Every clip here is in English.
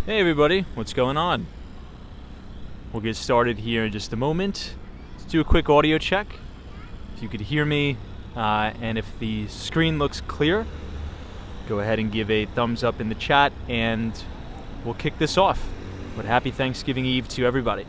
Hey everybody, what's going on? We'll get started here in just a moment. Let's do a quick audio check. If you could hear me and if the screen looks clear, go ahead and give a thumbs up in the chat and we'll kick this off. But happy Thanksgiving Eve to everybody.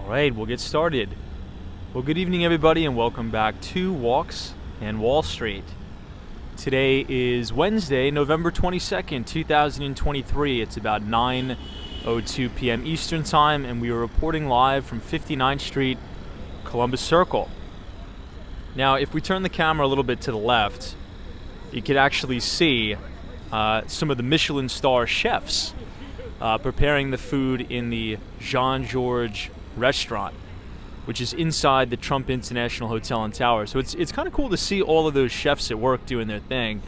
Alright, we'll get started. Well, good evening everybody and welcome back to Walks and Wall Street. Today is Wednesday, November 22nd, 2023. It's about 9:02 p.m. Eastern Time and we are reporting live from 59th Street, Columbus Circle. Now, if we turn the camera a little bit to the left, you can actually see some of the Michelin star chefs preparing the food in the Jean-Georges restaurant, which is inside the Trump International Hotel and Tower. So it's kind of cool to see all of those chefs at work doing their thing.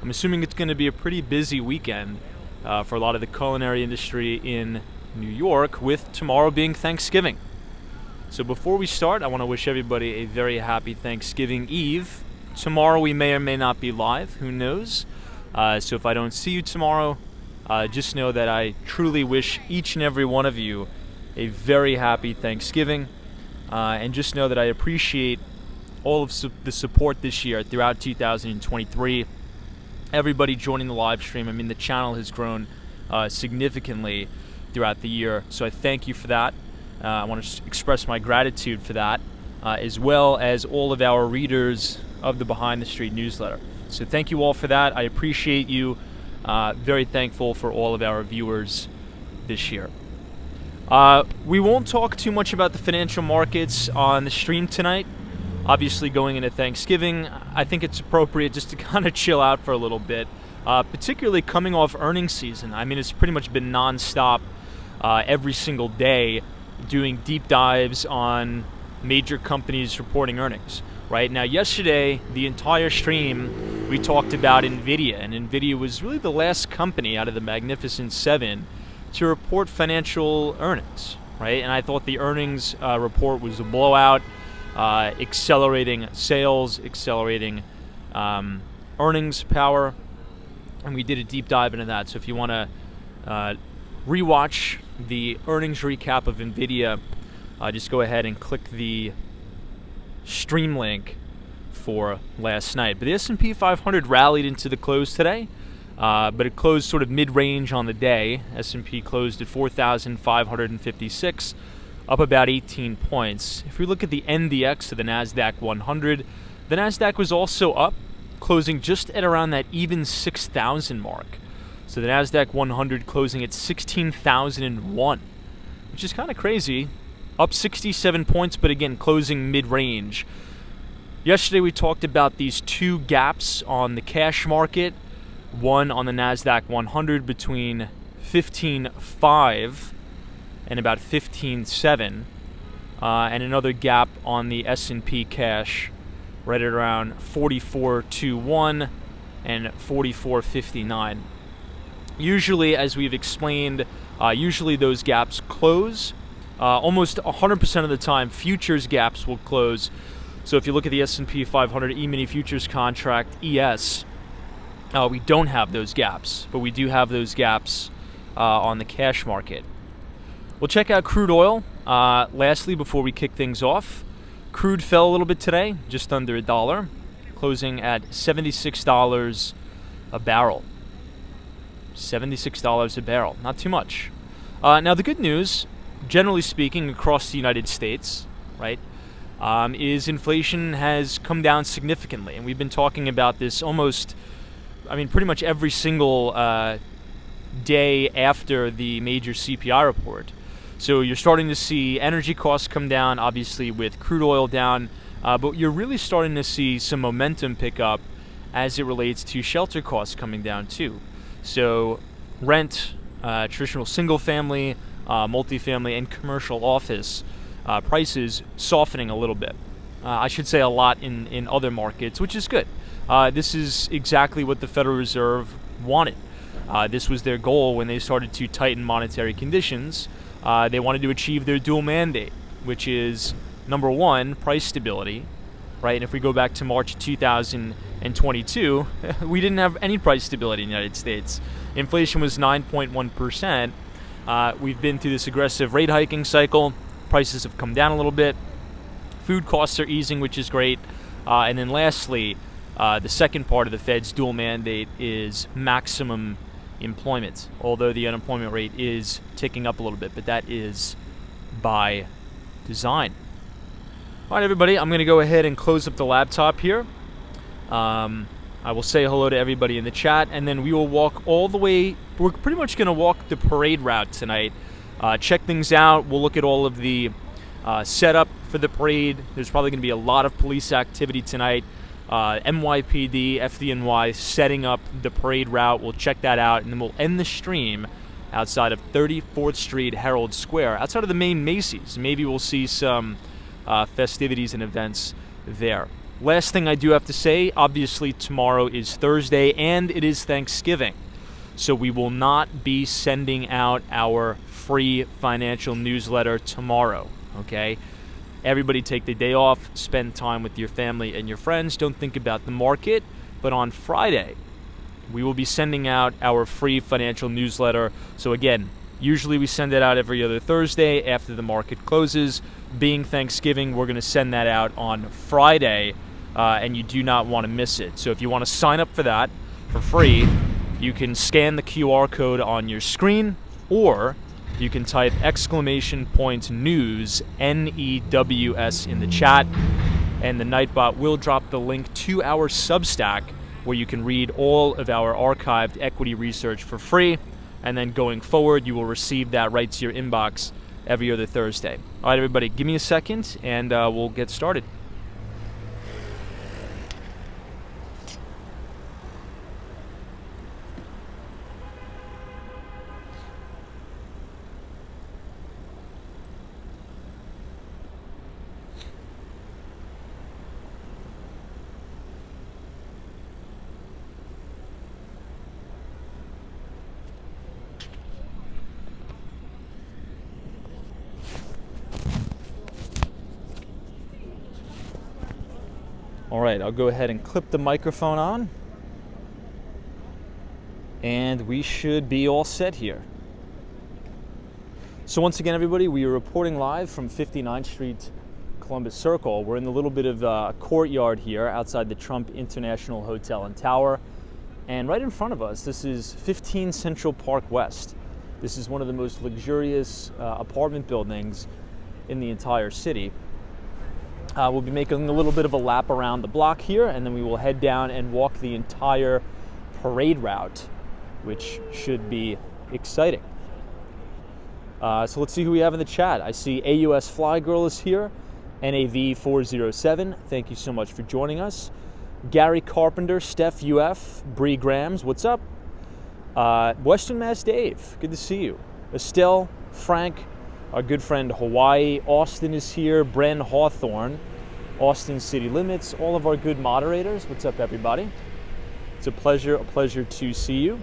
I'm assuming it's going to be a pretty busy weekend for a lot of the culinary industry in New York, with tomorrow being Thanksgiving. So before we start, I want to wish everybody a very happy Thanksgiving Eve. Tomorrow we may or may not be live, who knows? So if I don't see you tomorrow, just know that I truly wish each and every one of you a very happy Thanksgiving, and just know that I appreciate all of the support this year throughout 2023. Everybody joining the live stream. I mean, the channel has grown significantly throughout the year, so I thank you for that. I want to express my gratitude for that, as well as all of our readers of the Behind the Street newsletter. So thank you all for that. I appreciate you. Very thankful for all of our viewers this year. We won't talk too much about the financial markets on the stream tonight. Obviously, going into Thanksgiving, I think it's appropriate just to kind of chill out for a little bit, particularly coming off earnings season. I mean, it's pretty much been nonstop every single day, doing deep dives on major companies reporting earnings. Right now, yesterday, the entire stream, we talked about NVIDIA, and NVIDIA was really the last company out of the Magnificent Seven to report financial earnings, right? And I thought the earnings report was a blowout, accelerating sales, accelerating earnings power, and we did a deep dive into that. So if you want to rewatch the earnings recap of NVIDIA, just go ahead and click the stream link for last night. But the S&P 500 rallied into the close today. But it closed sort of mid-range on the day. S&P closed at 4,556, up about 18 points. If we look at the NDX of the NASDAQ 100, the NASDAQ was also up, closing just at around that even 6,000 mark. So the NASDAQ 100 closing at 16,001, which is kind of crazy. Up 67 points, but again, closing mid-range. Yesterday we talked about these two gaps on the cash market. One on the NASDAQ 100 between 15.5 and about 15.7, and another gap on the S&P cash right at around 44.21 and 44.59. Usually, as we've explained, usually those gaps close. Almost 100% of the time, futures gaps will close. So if you look at the S&P 500 E-mini futures contract, ES, we don't have those gaps, but we do have those gaps on the cash market. We'll check out crude oil. Lastly, before we kick things off, crude fell a little bit today, just under $1, closing at $76 a barrel. $76 a barrel, not too much. Now the good news, generally speaking, across the United States, right, is inflation has come down significantly, and we've been talking about this almost, I mean, pretty much every single day after the major CPI report. So you're starting to see energy costs come down, obviously with crude oil down, but you're really starting to see some momentum pick up as it relates to shelter costs coming down too. So rent, traditional single family, multifamily, and commercial office prices softening a little bit. I should say a lot in other markets, which is good. This is exactly what the Federal Reserve wanted. This was their goal when they started to tighten monetary conditions. They wanted to achieve their dual mandate, which is, number one, price stability, right? And if we go back to March 2022, we didn't have any price stability in the United States. Inflation was 9.1%. We've been through this aggressive rate hiking cycle. Prices have come down a little bit. Food costs are easing, which is great. And then lastly, the second part of the Fed's dual mandate is maximum employment, although the unemployment rate is ticking up a little bit, but that is by design. All right, everybody, I'm going to go ahead and close up the laptop here. I will say hello to everybody in the chat, and then we will walk all the way. We're pretty much going to walk the parade route tonight, check things out. We'll look at all of the setup for the parade. There's probably going to be a lot of police activity tonight. NYPD, FDNY setting up the parade route. We'll check that out, and then we'll end the stream outside of 34th Street, Herald Square, outside of the main Macy's. Maybe we'll see some festivities and events there. Last thing I do have to say, obviously tomorrow is Thursday, and it is Thanksgiving. So we will not be sending out our free financial newsletter tomorrow, okay? Everybody take the day off, spend time with your family and your friends. Don't think about the market. But on Friday, we will be sending out our free financial newsletter. So again, usually we send it out every other Thursday after the market closes. Being Thanksgiving, we're going to send that out on Friday, and you do not want to miss it. So if you want to sign up for that for free, you can scan the QR code on your screen, or you can type !news, NEWS, in the chat, and the Nightbot will drop the link to our Substack, where you can read all of our archived equity research for free, and then going forward, you will receive that right to your inbox every other Thursday. All right, everybody, give me a second, and we'll get started. All right, I'll go ahead and clip the microphone on, and we should be all set here. So once again, everybody, we are reporting live from 59th Street, Columbus Circle. We're in a little bit of a courtyard here outside the Trump International Hotel and Tower. And right in front of us, this is 15 Central Park West. This is one of the most luxurious apartment buildings in the entire city. We'll be making a little bit of a lap around the block here, and then we will head down and walk the entire parade route, which should be exciting. So let's see who we have in the chat. I see AUS Fly Girl is here, NAV407. Thank you so much for joining us. Gary Carpenter, Steph UF, Bree Grams, what's up? Western Mass Dave, good to see you. Estelle, Frank, our good friend Hawaii, Austin is here, Bren Hawthorne, Austin City Limits, all of our good moderators. What's up, everybody? It's a pleasure to see you.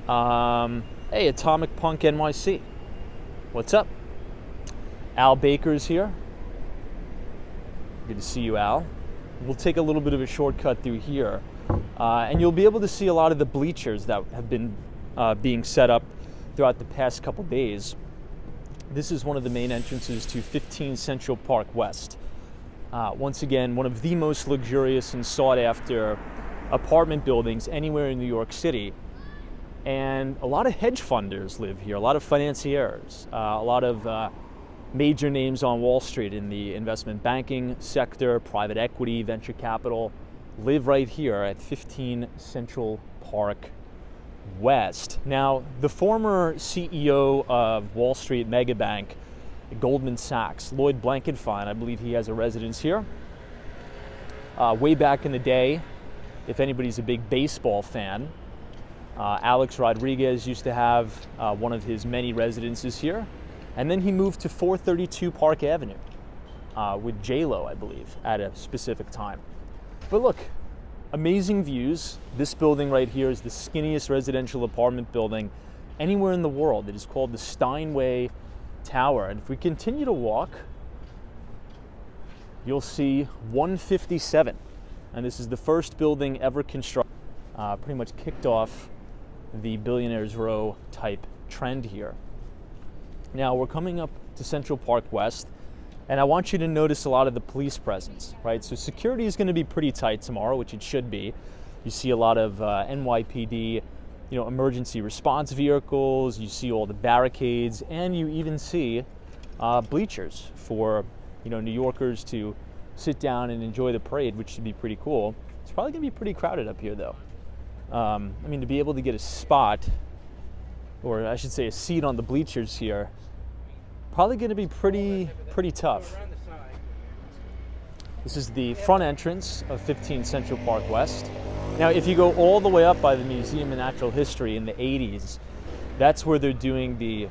Hey, Atomic Punk NYC, what's up? Al Baker's here. Good to see you, Al. We'll take a little bit of a shortcut through here, and you'll be able to see a lot of the bleachers that have been being set up throughout the past couple days. This is one of the main entrances to 15 Central Park West. Once again, one of the most luxurious and sought-after apartment buildings anywhere in New York City. And a lot of hedge funders live here, a lot of financiers, a lot of major names on Wall Street in the investment banking sector, private equity, venture capital, live right here at 15 Central Park West. Now, the former CEO of Wall Street mega bank, Goldman Sachs, Lloyd Blankfein, I believe he has a residence here. Way back in the day, if anybody's a big baseball fan, Alex Rodriguez used to have one of his many residences here. And then he moved to 432 Park Avenue with J-Lo, I believe, at a specific time. But look, amazing views. This building right here is the skinniest residential apartment building anywhere in the world. It is called the Steinway Tower. And if we continue to walk, you'll see 157. And this is the first building ever constructed. Pretty much kicked off the Billionaires Row type trend here. Now we're coming up to Central Park West, and I want you to notice a lot of the police presence, right? So security is going to be pretty tight tomorrow, which it should be. You see a lot of NYPD, emergency response vehicles. You see all the barricades, and you even see bleachers for New Yorkers to sit down and enjoy the parade, which should be pretty cool. It's probably going to be pretty crowded up here, though. To be able to get a spot, or I should say a seat on the bleachers here, probably going to be pretty tough. This is the front entrance of 15 Central Park West. Now, if you go all the way up by the Museum of Natural History in the 80s, that's where they're doing the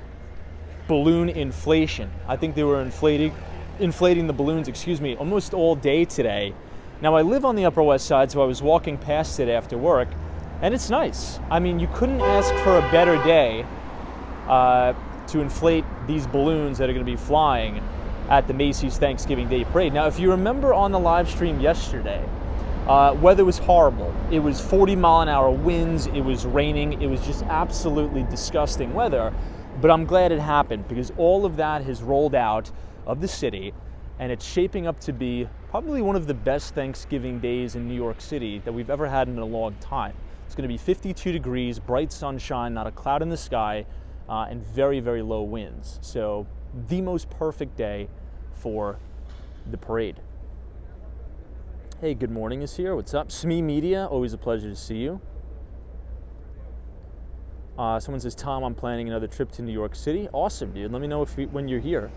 balloon inflation. I think they were inflating the balloons, almost all day today. Now, I live on the Upper West Side, so I was walking past it after work, and it's nice. You couldn't ask for a better day to inflate these balloons that are going to be flying at the Macy's Thanksgiving Day Parade. Now, if you remember on the live stream yesterday, weather was horrible. It was 40-mile-an-hour winds. It was raining. It was just absolutely disgusting weather. But I'm glad it happened, because all of that has rolled out of the city, and it's shaping up to be probably one of the best Thanksgiving days in New York City that we've ever had in a long time. It's going to be 52 degrees, bright sunshine, not a cloud in the sky, and very, very low winds. So the most perfect day for the parade. Hey, good morning is here. What's up? SME Media, always a pleasure to see you. Someone says, Tom, I'm planning another trip to New York City. Awesome, dude. Let me know when you're here.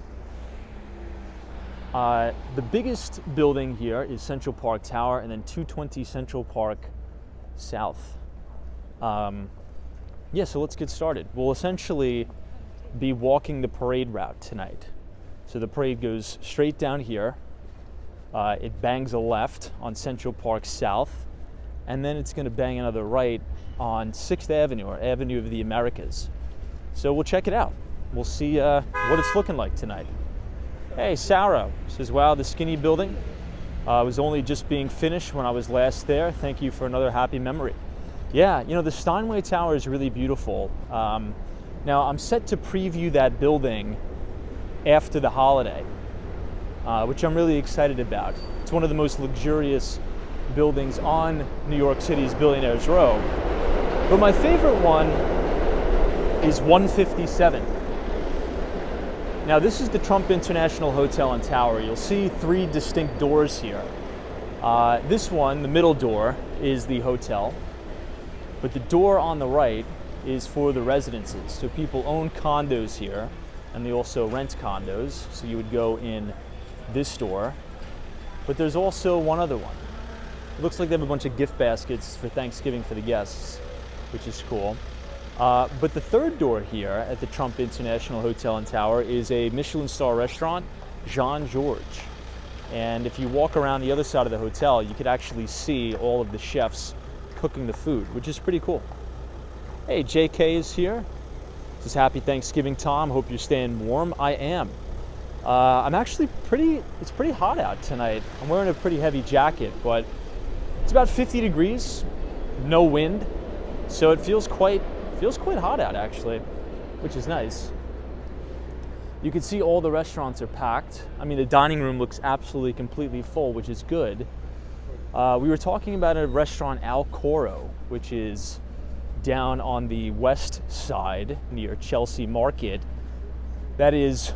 The biggest building here is Central Park Tower, and then 220 Central Park South. So let's get started. We'll essentially be walking the parade route tonight. So the parade goes straight down here. It bangs a left on Central Park South, and then it's going to bang another right on 6th Avenue, or Avenue of the Americas. So we'll check it out. We'll see what it's looking like tonight. Hey, Sarah says, wow, the skinny building was only just being finished when I was last there. Thank you for another happy memory. Yeah, the Steinway Tower is really beautiful. Now, I'm set to preview that building after the holiday, which I'm really excited about. It's one of the most luxurious buildings on New York City's Billionaires Row. But my favorite one is 157. Now, this is the Trump International Hotel and Tower. You'll see 3 distinct doors here. This one, the middle door, is the hotel. But the door on the right is for the residences. So people own condos here, and they also rent condos. So you would go in this door. But there's also one other one. It looks like they have a bunch of gift baskets for Thanksgiving for the guests, which is cool. But the third door here at the Trump International Hotel and Tower is a Michelin star restaurant, Jean Georges. And if you walk around the other side of the hotel, you could actually see all of the chefs cooking the food, which is pretty cool. Hey, JK is here. Says, happy Thanksgiving, Tom. Hope you're staying warm. I am. I'm actually it's pretty hot out tonight. I'm wearing a pretty heavy jacket, but it's about 50 degrees, no wind. So it feels quite hot out, actually, which is nice. You can see all the restaurants are packed. The dining room looks absolutely completely full, which is good. We were talking about a restaurant, Al Coro, which is down on the west side near Chelsea Market. That is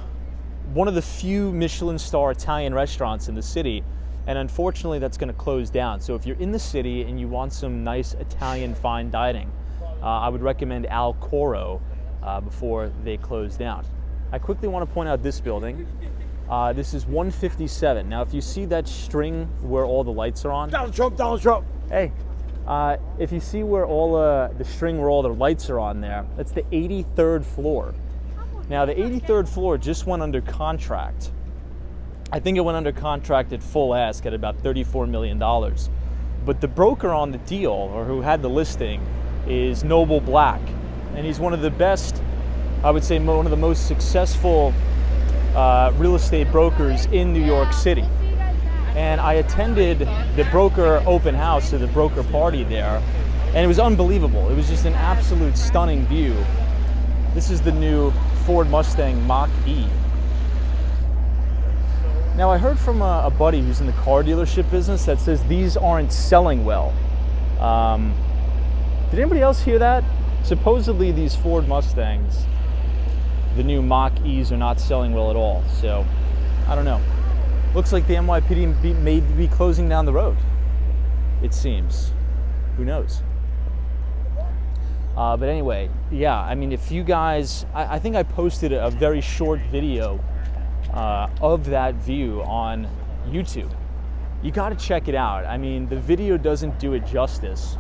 one of the few Michelin star Italian restaurants in the city, and unfortunately that's going to close down. So if you're in the city and you want some nice Italian fine dining, I would recommend Al Coro before they close down. I quickly want to point out this building. This is 157. Now, if you see that string where all the lights are on, Donald Trump. Hey, if you see where all the string where all the lights are on there, that's the 83rd floor. Now, the 83rd floor just went under contract. I think it went under contract at full ask at about $34 million. But the broker on the deal, or who had the listing, is Noble Black. And he's one of the best, I would say one of the most successful real estate brokers in New York City. And I attended the broker open house, or the broker party there, and it was unbelievable. It was just an absolute stunning view. This is the new Ford Mustang Mach-E. Now, I heard from a buddy who's in the car dealership business that says these aren't selling well. Did anybody else hear that? Supposedly these Ford Mustangs, the new Mach-E's, are not selling well at all. So, I don't know. Looks like the NYPD may be closing down the road, it seems. Who knows? But anyway, yeah, I mean, if you guys, I think I posted a very short video of that view on YouTube. You got to check it out. I mean, the video doesn't do it justice,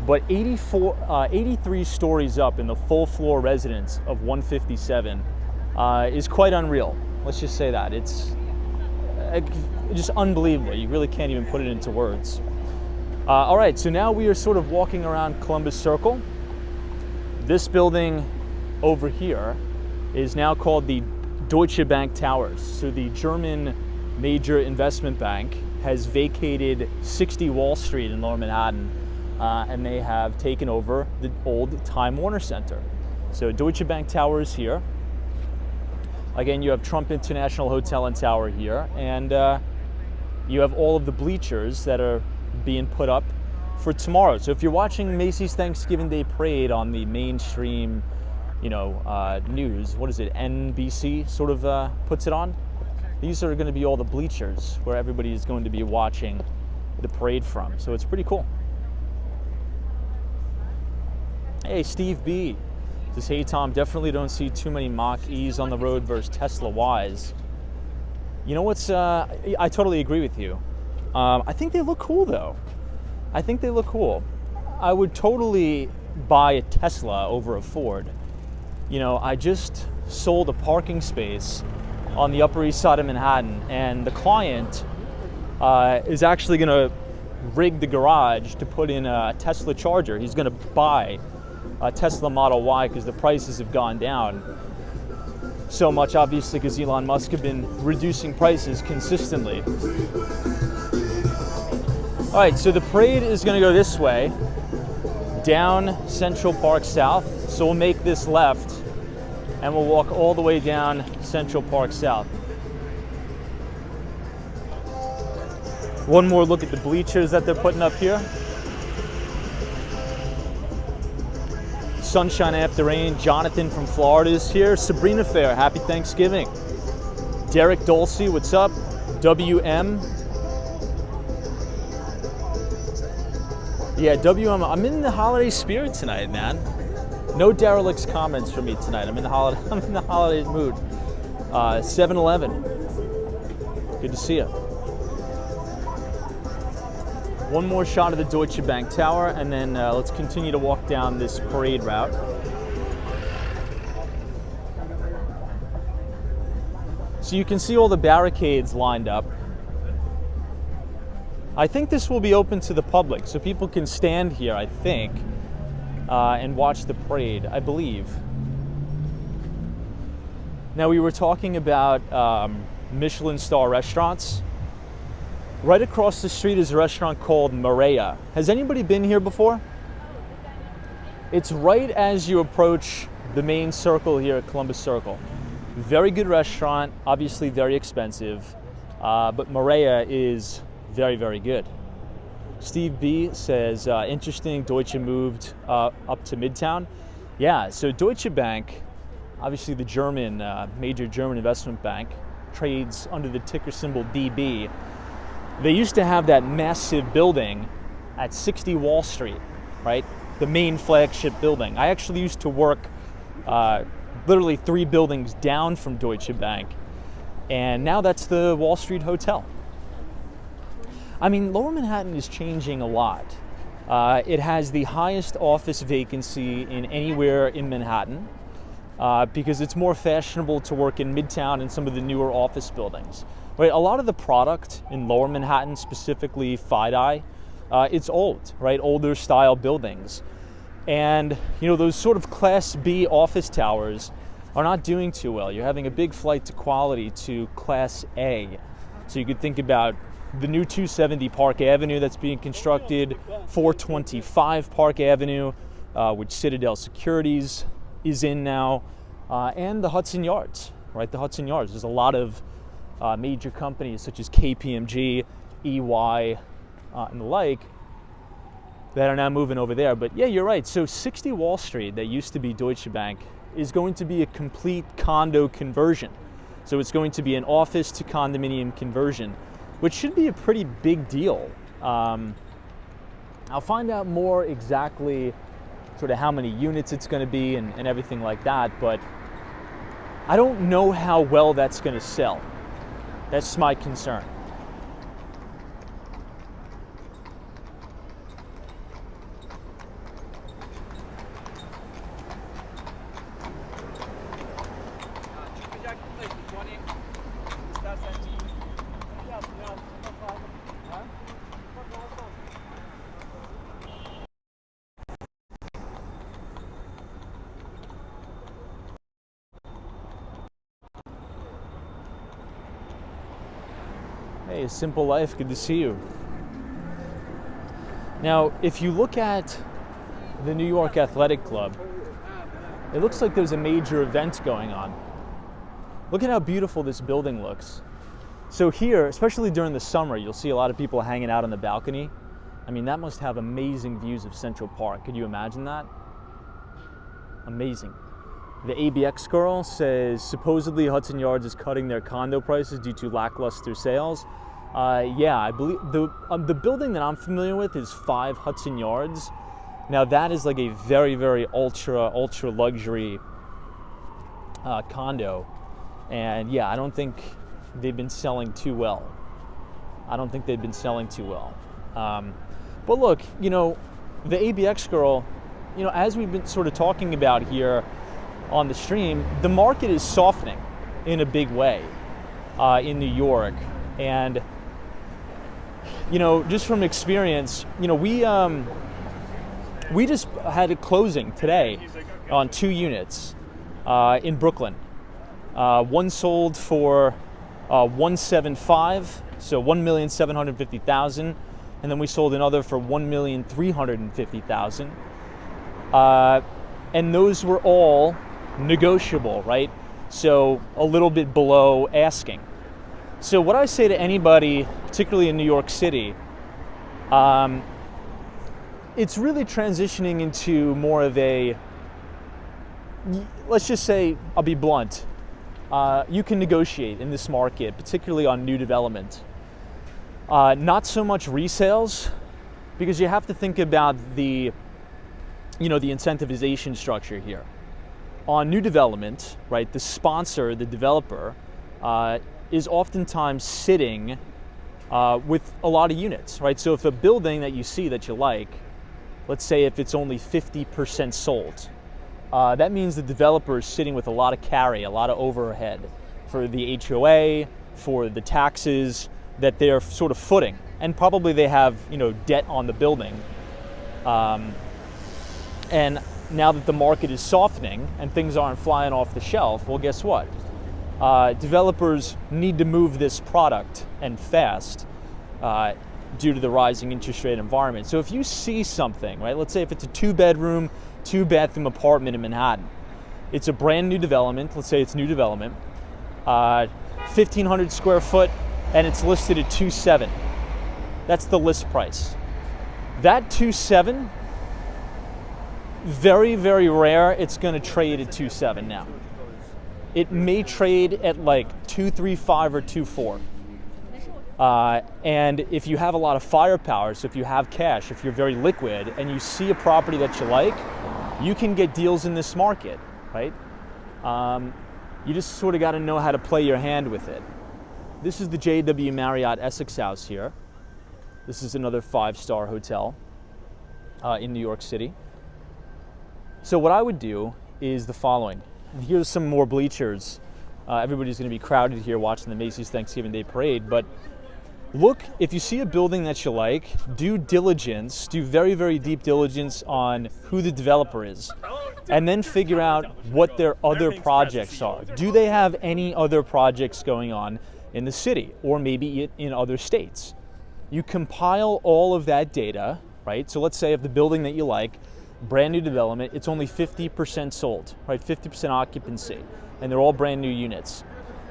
but 83 stories up in the full floor residence of 157 is quite unreal. Let's just say that. It's just unbelievable. You really can't even put it into words. All right, so now we are sort of walking around Columbus Circle. This building over here is now called the Deutsche Bank Towers. So the German major investment bank has vacated 60 Wall Street in Lower Manhattan, and they have taken over the old Time Warner Center. So Deutsche Bank Towers here. Again, you have Trump International Hotel and Tower here, and you have all of the bleachers that are being put up for tomorrow. So if you're watching Macy's Thanksgiving Day Parade on the mainstream, news, what is it, NBC sort of puts it on, these are going to be all the bleachers where everybody is going to be watching the parade from. So it's pretty cool. Hey, Steve B says, hey Tom, definitely don't see too many Mach-E's on the road versus Tesla Ys. You know what's, I totally agree with you. I think they look cool though. I think they look cool. I would totally buy a Tesla over a Ford. You know, I just sold a parking space on the Upper East Side of Manhattan, and the client is actually gonna rig the garage to put in a Tesla charger. He's gonna buy a Tesla Model Y because the prices have gone down so much, obviously, because Elon Musk have been reducing prices consistently. All right, so the parade is going to go this way, down Central Park South. So we'll make this left, and we'll walk all the way down Central Park South. One more look at the bleachers that they're putting up here. Sunshine after rain. Jonathan from Florida is here. Sabrina Fair, happy Thanksgiving. Derek Dulce, what's up? WM. Yeah, WM, I'm in the holiday spirit tonight, man. No derelicts comments from me tonight. I'm in the holiday mood. 7-Eleven. Good to see you. One more shot of the Deutsche Bank Tower, and then let's continue to walk down this parade route. So you can see all the barricades lined up. I think this will be open to the public, so people can stand here, I think, and watch the parade, I believe. Now, we were talking about Michelin star restaurants. Right across the street is a restaurant called Maria. Has anybody been here before? It's right as you approach the main circle here at Columbus Circle. Very good restaurant, obviously very expensive, but Maria is very, very good. Steve B says, interesting, Deutsche moved up to Midtown. Yeah, so Deutsche Bank, obviously the German, major German investment bank, trades under the ticker symbol DB. They used to have that massive building at 60 Wall Street, right? the main flagship building. I actually used to work literally 3 buildings down from Deutsche Bank, and now that's the Wall Street Hotel. I mean, Lower Manhattan is changing a lot. It has the highest office vacancy in anywhere in Manhattan because it's more fashionable to work in Midtown and some of the newer office buildings. Right? A lot of the product in Lower Manhattan, specifically FiDi, it's old, right? Older style buildings. And those sort of Class B office towers are not doing too well. You're having a big flight to quality to Class A. So you could think about the new 270 Park Avenue that's being constructed, 425 Park Avenue, which Citadel Securities is in now, and the Hudson Yards, right? The Hudson Yards. There's a lot of major companies such as KPMG, EY, and the like that are now moving over there. But yeah, you're right. So 60 Wall Street, that used to be Deutsche Bank, is going to be a complete condo conversion. So it's going to be an office to condominium conversion, which should be a pretty big deal. I'll find out more exactly sort of how many units it's going to be and everything like that, but I don't know how well that's going to sell. That's my concern. Hey, Simple Life, good to see you. Now, if you look at the New York Athletic Club, it looks like there's a major event going on. Look at how beautiful this building looks. So here, especially during the summer, you'll see a lot of people hanging out on the balcony. I mean, that must have amazing views of Central Park. Could you imagine that? Amazing. The ABX girl says supposedly Hudson Yards is cutting their condo prices due to lackluster sales. Yeah, I believe the building that I'm familiar with is 5 Hudson Yards. Now that is like a very, very ultra luxury condo, and yeah, I don't think they've been selling too well. But look, the ABX girl, as we've been sort of talking about here on the stream, the market is softening in a big way in New York. And just from experience, we just had a closing today on 2 units in Brooklyn. One sold for $175, so $1,750,000, and then we sold another for $1,350,000. And those were all negotiable, right? So a little bit below asking. So what I say to anybody, particularly in New York City, it's really transitioning into more of a, let's just say, I'll be blunt, you can negotiate in this market, particularly on new development. Not so much resales, because you have to think about the incentivization structure here. On new development, right, the sponsor, the developer, is oftentimes sitting with a lot of units, right? So if a building that you see that you like, let's say if it's only 50% sold, that means the developer is sitting with a lot of carry, a lot of overhead for the HOA, for the taxes that they're sort of footing. And probably they have, debt on the building. And now that the market is softening and things aren't flying off the shelf, well, guess what? Developers need to move this product and fast due to the rising interest rate environment. So if you see something, right, let's say if it's a 2-bedroom, 2-bathroom apartment in Manhattan, it's a brand new development, let's say it's new development, 1,500 square foot, and it's listed at $2.7. That's the list price. That $2.7, very, very rare it's going to trade at $2.7 now. It may trade at like $2.35 or $2.4. And if you have a lot of firepower, so if you have cash, if you're very liquid, and you see a property that you like, you can get deals in this market, right? You just sort of got to know how to play your hand with it. This is the JW Marriott Essex House here. This is another 5-star hotel in New York City. So what I would do is the following. Here's some more bleachers. Everybody's going to be crowded here watching the Macy's Thanksgiving Day Parade, but look, if you see a building that you like, do diligence, do very, very deep diligence on who the developer is, and then figure out what their other projects are. Do they have any other projects going on in the city, or maybe in other states? You compile all of that data, right? So let's say if the building that you like, brand new development, it's only 50% sold, right? 50% occupancy, and they're all brand new units.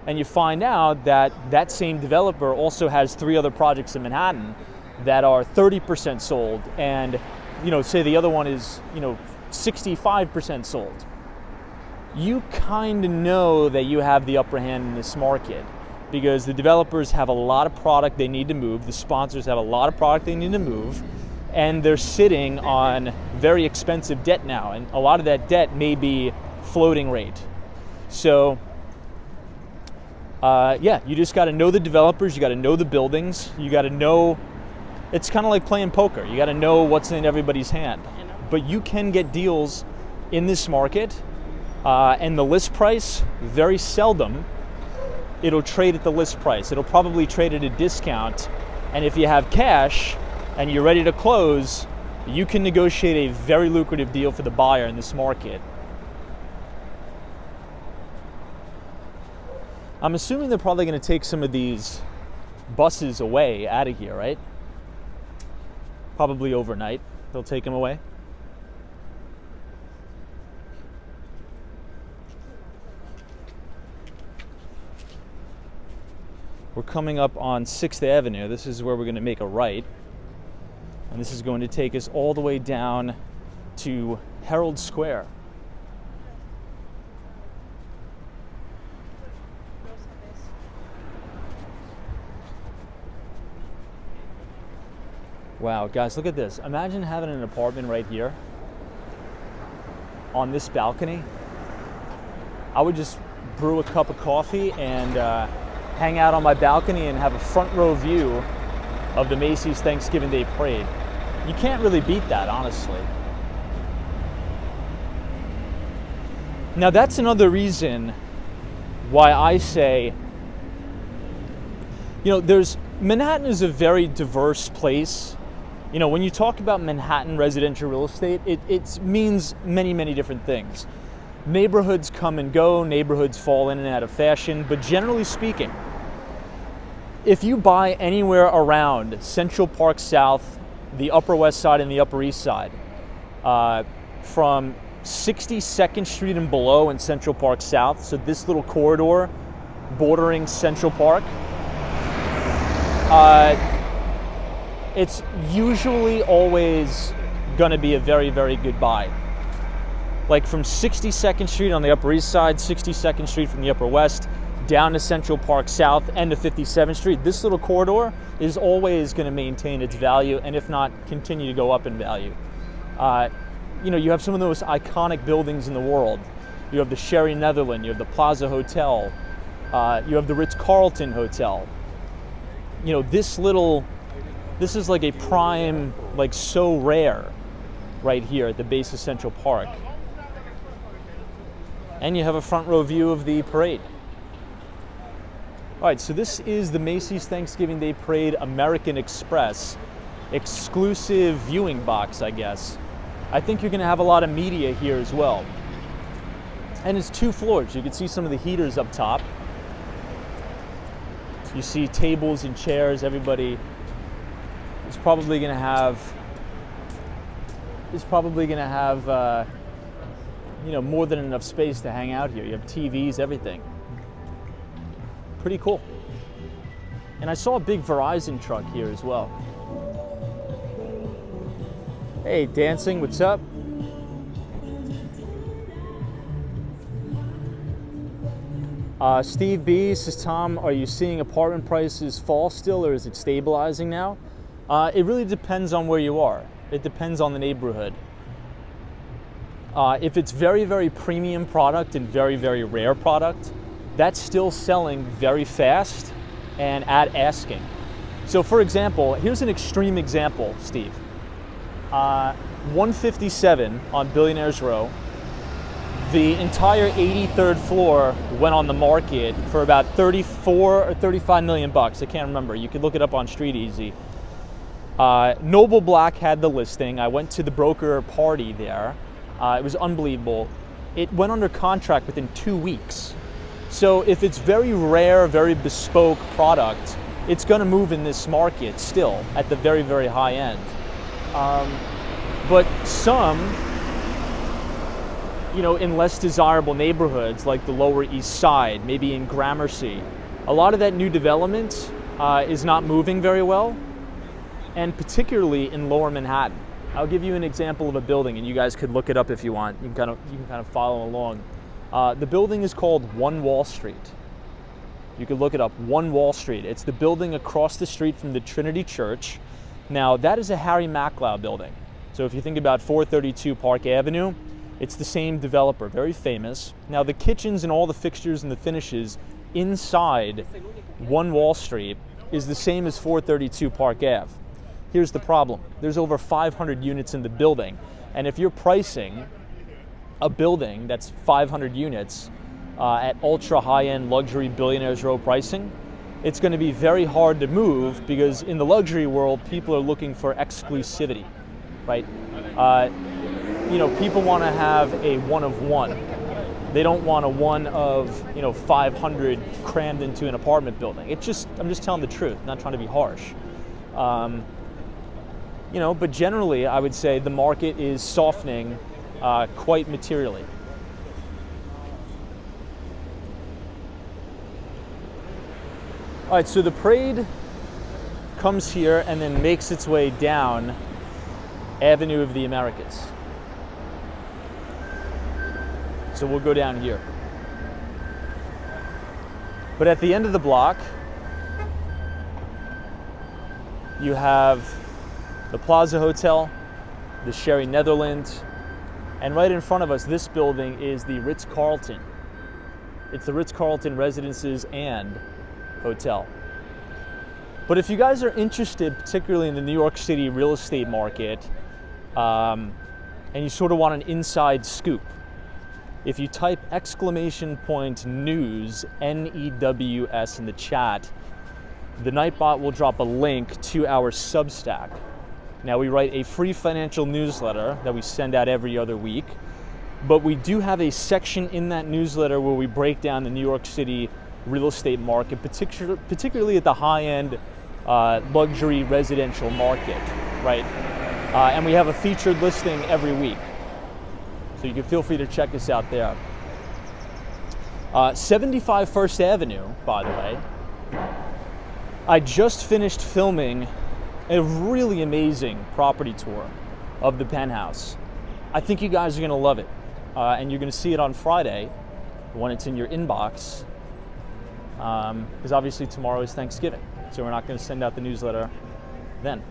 And you find out that that same developer also has 3 other projects in Manhattan that are 30% sold, and say the other one is 65% sold. You kind of know that you have the upper hand in this market because the developers have a lot of product they need to move, the sponsors have a lot of product they need to move, and they're sitting on very expensive debt now, and a lot of that debt may be floating rate. So you just got to know the developers, you got to know the buildings, you got to know, it's kind of like playing poker. You got to know what's in everybody's hand. But you can get deals in this market, and the list price, very seldom, it'll trade at the list price. It'll probably trade at a discount, and if you have cash and you're ready to close, you can negotiate a very lucrative deal for the buyer in this market. I'm assuming they're probably going to take some of these buses away out of here, right? Probably overnight, they'll take them away. We're coming up on 6th Avenue. This is where we're going to make a right. And this is going to take us all the way down to Herald Square. Wow, guys, look at this. Imagine having an apartment right here on this balcony. I would just brew a cup of coffee and hang out on my balcony and have a front row view of the Macy's Thanksgiving Day Parade. You can't really beat that, honestly. Now, that's another reason why I say, Manhattan is a very diverse place. When you talk about Manhattan residential real estate, it means many, many different things. Neighborhoods come and go, neighborhoods fall in and out of fashion, but generally speaking, if you buy anywhere around Central Park South, the Upper West Side and the Upper East Side, from 62nd Street and below in Central Park South, so this little corridor bordering Central Park, it's usually always going to be a very, very good buy. Like from 62nd Street on the Upper East Side, 62nd Street from the Upper West, down to Central Park South, and to 57th Street, this little corridor is always going to maintain its value, and if not, continue to go up in value. You have some of the most iconic buildings in the world. You have the Sherry Netherland, you have the Plaza Hotel, you have the Ritz-Carlton Hotel. This is like a prime, like so rare right here at the base of Central Park. And you have a front row view of the parade. All right, so this is the Macy's Thanksgiving Day Parade American Express exclusive viewing box, I guess. I think you're gonna have a lot of media here as well. And it's 2 floors. You can see some of the heaters up top. You see tables and chairs. Everybody is probably gonna have more than enough space to hang out here. You have TVs, everything. Pretty cool. And I saw a big Verizon truck here as well. Hey, dancing, what's up? Steve B says, Tom, are you seeing apartment prices fall still, or is it stabilizing now? It really depends on where you are. It depends on the neighborhood. If it's very, very premium product and very, very rare product, that's still selling very fast and at asking. So for example, here's an extreme example, Steve. 157 on Billionaires Row. The entire 83rd floor went on the market for about 34 or 35 million bucks. I can't remember. You could look it up on Street Easy. Noble Black had the listing. I went to the broker party there. It was unbelievable. It went under contract within 2 weeks. So if it's very rare, very bespoke product, it's going to move in this market still at the very, very high end. But some, in less desirable neighborhoods like the Lower East Side, maybe in Gramercy, a lot of that new development is not moving very well, and particularly in Lower Manhattan. I'll give you an example of a building, and you guys could look it up if you want. You can kind of follow along. The building is called One Wall Street. You could look it up, One Wall Street. It's the building across the street from the Trinity Church. Now, that is a Harry Maclau building. So if you think about 432 Park Avenue, it's the same developer, very famous. Now, the kitchens and all the fixtures and the finishes inside One Wall Street is the same as 432 Park Ave. Here's the problem. There's over 500 units in the building. And if you're pricing a building that's 500 units at ultra high-end luxury Billionaires Row pricing, it's going to be very hard to move, because in the luxury world, people are looking for exclusivity, right? People want to have a one of one. They don't want a one of 500 crammed into an apartment building. I'm just telling the truth, not trying to be harsh. But generally, I would say the market is softening quite materially. All right, so the parade comes here and then makes its way down Avenue of the Americas. So we'll go down here. But at the end of the block, you have the Plaza Hotel, the Sherry Netherlands, and right in front of us, this building is the Ritz-Carlton. It's the Ritz-Carlton Residences and Hotel. But if you guys are interested, particularly in the New York City real estate market, and you sort of want an inside scoop, if you type !news, N-E-W-S in the chat, the Nightbot will drop a link to our Substack. Now, we write a free financial newsletter that we send out every other week, but we do have a section in that newsletter where we break down the New York City real estate market, particularly at the high-end luxury residential market, right? And we have a featured listing every week, so you can feel free to check us out there. 75 First Avenue, by the way, I just finished filming a really amazing property tour of the penthouse. I think you guys are going to love it, and you're going to see it on Friday when it's in your inbox, because obviously tomorrow is Thanksgiving, so we're not going to send out the newsletter then.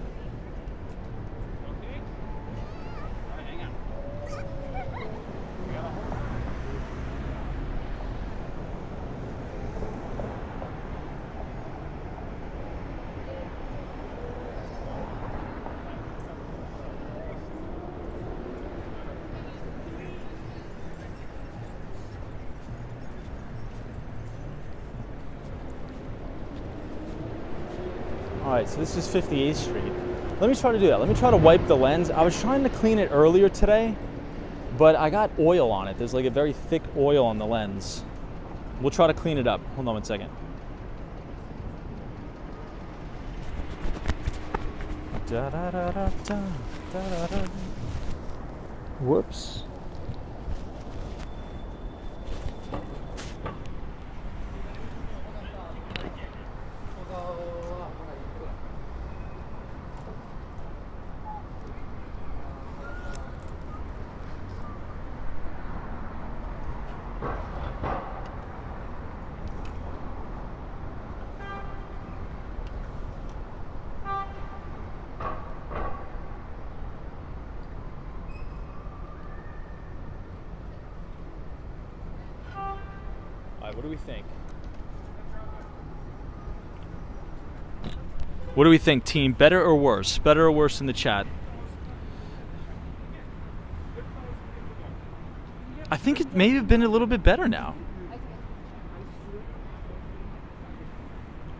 All right, so this is 58th Street. Let me try to do that. Let me try to wipe the lens. I was trying to clean it earlier today, but I got oil on it. There's like a very thick oil on the lens. We'll try to clean it up. Hold on one second. Whoops. What do we think? What do we think, team? Better or worse? Better or worse in the chat? I think it may have been a little bit better now.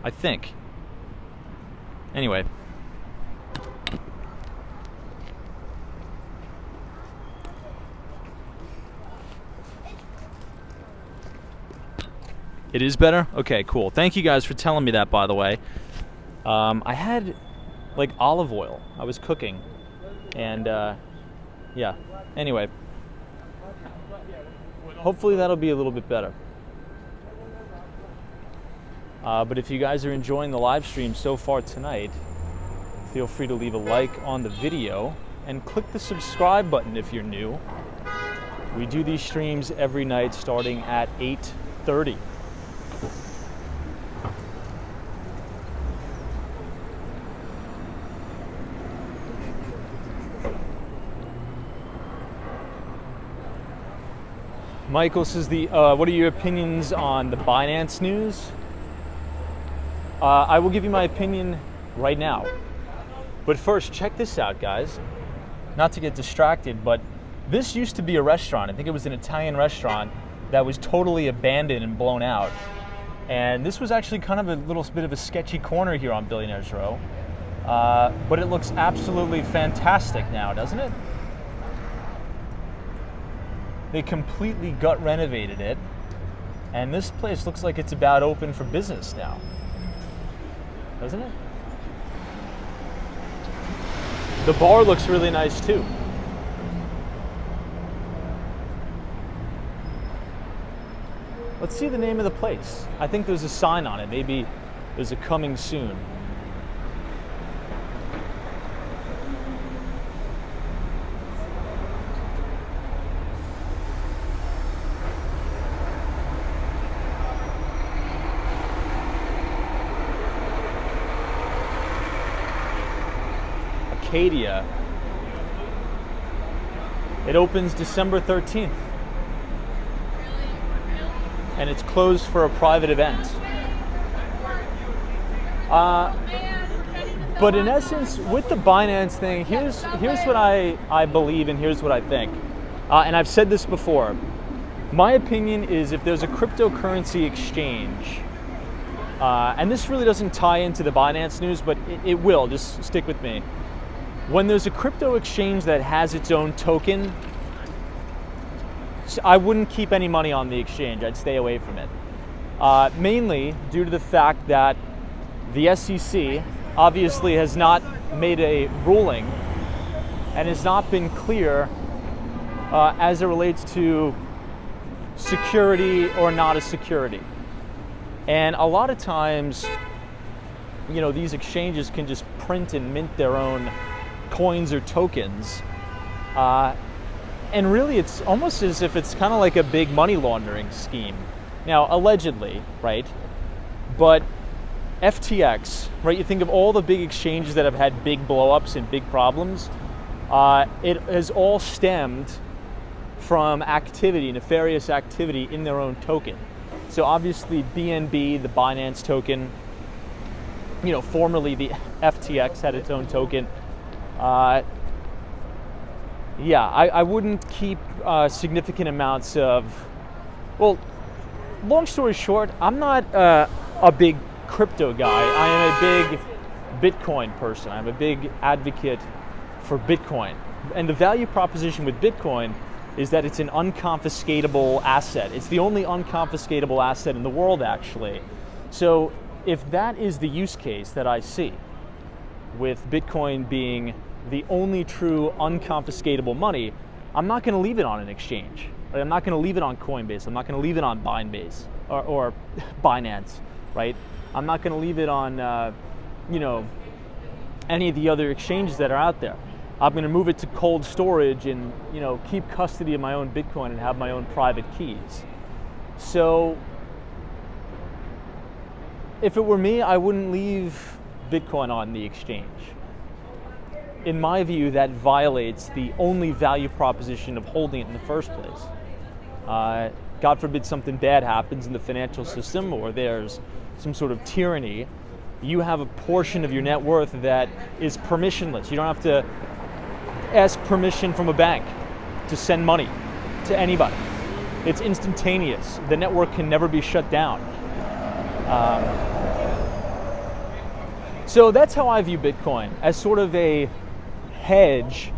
I think. Anyway. It is better? Okay, cool. Thank you guys for telling me that, by the way. I had, like, olive oil. I was cooking. And, yeah. Anyway. Hopefully that'll be a little bit better. But if you guys are enjoying the live stream so far tonight, feel free to leave a like on the video and click the subscribe button if you're new. We do these streams every night starting at 8:30. Michael says, what are your opinions on the Binance news? I will give you my opinion right now. But first, check this out, guys. Not to get distracted, but this used to be a restaurant. I think it was an Italian restaurant that was totally abandoned and blown out. And this was actually kind of a little bit of a sketchy corner here on Billionaires Row. But it looks absolutely fantastic now, doesn't it? They completely gut renovated it, and this place looks like it's about open for business now, doesn't it? The bar looks really nice too. Let's see the name of the place. I think there's a sign on it. Maybe there's a coming soon. Arcadia. It opens December 13th. And it's closed for a private event. But in essence, with the Binance thing, here's what I believe and here's what I think. And I've said this before. My opinion is if there's a cryptocurrency exchange, and this really doesn't tie into the Binance news, but it will, just stick with me. When there's a crypto exchange that has its own token, I wouldn't keep any money on the exchange. I'd stay away from it. Mainly due to the fact that the SEC obviously has not made a ruling and has not been clear as it relates to security or not a security. And a lot of times, you know, these exchanges can just print and mint their own coins or tokens. And really, it's almost as if it's kind of like a big money laundering scheme. Now, allegedly, right? But FTX, right? You think of all the big exchanges that have had big blow-ups and big problems. It has all stemmed from activity, nefarious activity in their own token. So obviously, BNB, the Binance token, you know, formerly the FTX had its own token. Yeah, I wouldn't keep significant amounts of, well, long story short, I'm not a big crypto guy. I am a big Bitcoin person. I'm a big advocate for Bitcoin. And the value proposition with Bitcoin is that it's an unconfiscatable asset. It's the only unconfiscatable asset in the world, actually. So if that is the use case that I see, with Bitcoin being the only true unconfiscatable money, I'm not going to leave it on an exchange. Right? I'm not going to leave it on Coinbase. I'm not going to leave it on Binance or Binance, right? I'm not going to leave it on, you know, any of the other exchanges that are out there. I'm going to move it to cold storage and, you know, keep custody of my own Bitcoin and have my own private keys. So if it were me, I wouldn't leave Bitcoin on the exchange. In my view, that violates the only value proposition of holding it in the first place. God forbid something bad happens in the financial system or there's some sort of tyranny, you have a portion of your net worth that is permissionless. You don't have to ask permission from a bank to send money to anybody. It's instantaneous. The network can never be shut down. So that's how I view Bitcoin, as sort of a hedge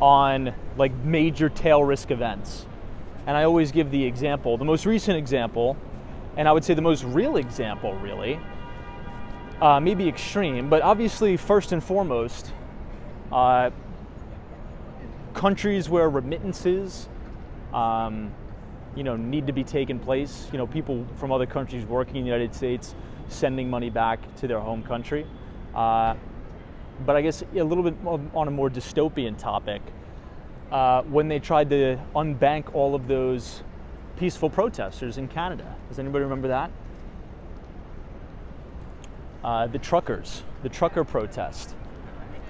on like major tail risk events. And I always give the example, the most recent example, and I would say the most real example really, maybe extreme, but obviously first and foremost, countries where remittances need to be taken place, people from other countries working in the United States, sending money back to their home country. But I guess a little bit on a more dystopian topic, when they tried to unbank all of those peaceful protesters in Canada. Does anybody remember that? The trucker protest.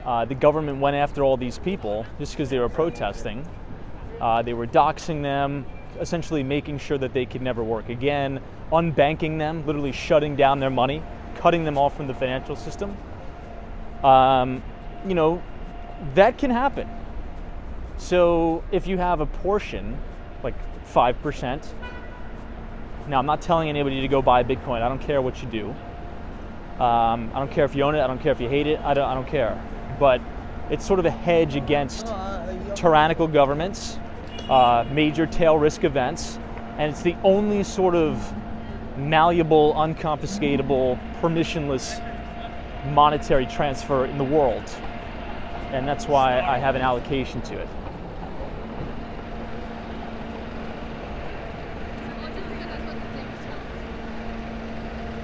The government went after all these people just because they were protesting. They were doxing them, essentially making sure that they could never work again, unbanking them, literally shutting down their money, cutting them off from the financial system. That can happen. So if you have a portion, like 5%, now I'm not telling anybody to go buy Bitcoin. I don't care what you do. I don't care if you own it. I don't care if you hate it. I don't care. But it's sort of a hedge against tyrannical governments, major tail risk events, and it's the only sort of malleable, unconfiscatable, permissionless monetary transfer in the world. And that's why I have an allocation to it.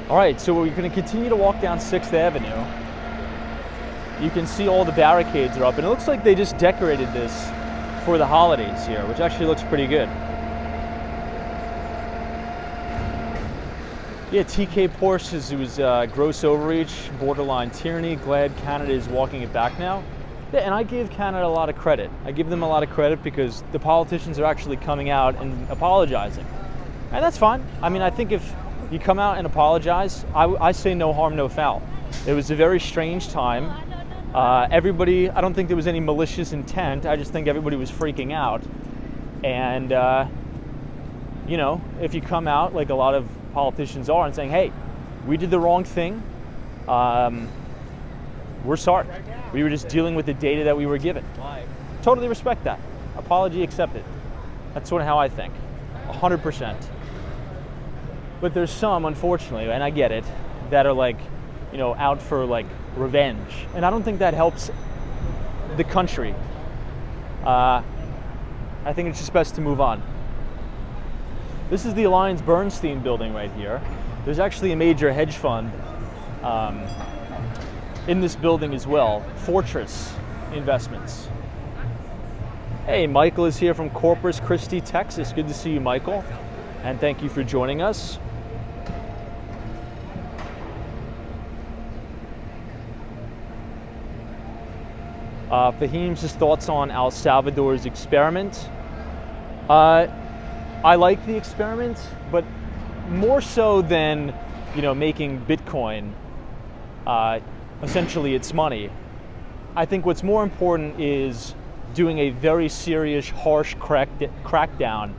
All right, so we're going to continue to walk down 6th Avenue. You can see all the barricades are up, and it looks like they just decorated this for the holidays here, which actually looks pretty good. Yeah, TK Porsche says it was gross overreach, borderline tyranny. Glad Canada is walking it back now. Yeah, and I give Canada a lot of credit. I give them a lot of credit because the politicians are actually coming out and apologizing. And that's fine. I mean, I think if you come out and apologize, I say no harm, no foul. It was a very strange time. Everybody, I don't think there was any malicious intent. I just think everybody was freaking out. And, if you come out like a lot of politicians are and saying, hey, we did the wrong thing, we're sorry. We were just dealing with the data that we were given. Totally respect that. Apology accepted. That's sort of how I think. 100%. But there's some, unfortunately, and I get it, that are like, out for like revenge. And I don't think that helps the country. I think it's just best to move on. This is the Alliance Bernstein building right here. There's actually a major hedge fund in this building as well, Fortress Investments. Hey, Michael is here from Corpus Christi, Texas. Good to see you, Michael, and thank you for joining us. Fahim's thoughts on El Salvador's experiment. I like the experiment, but more so than, making Bitcoin essentially its money. I think what's more important is doing a very serious, harsh crackdown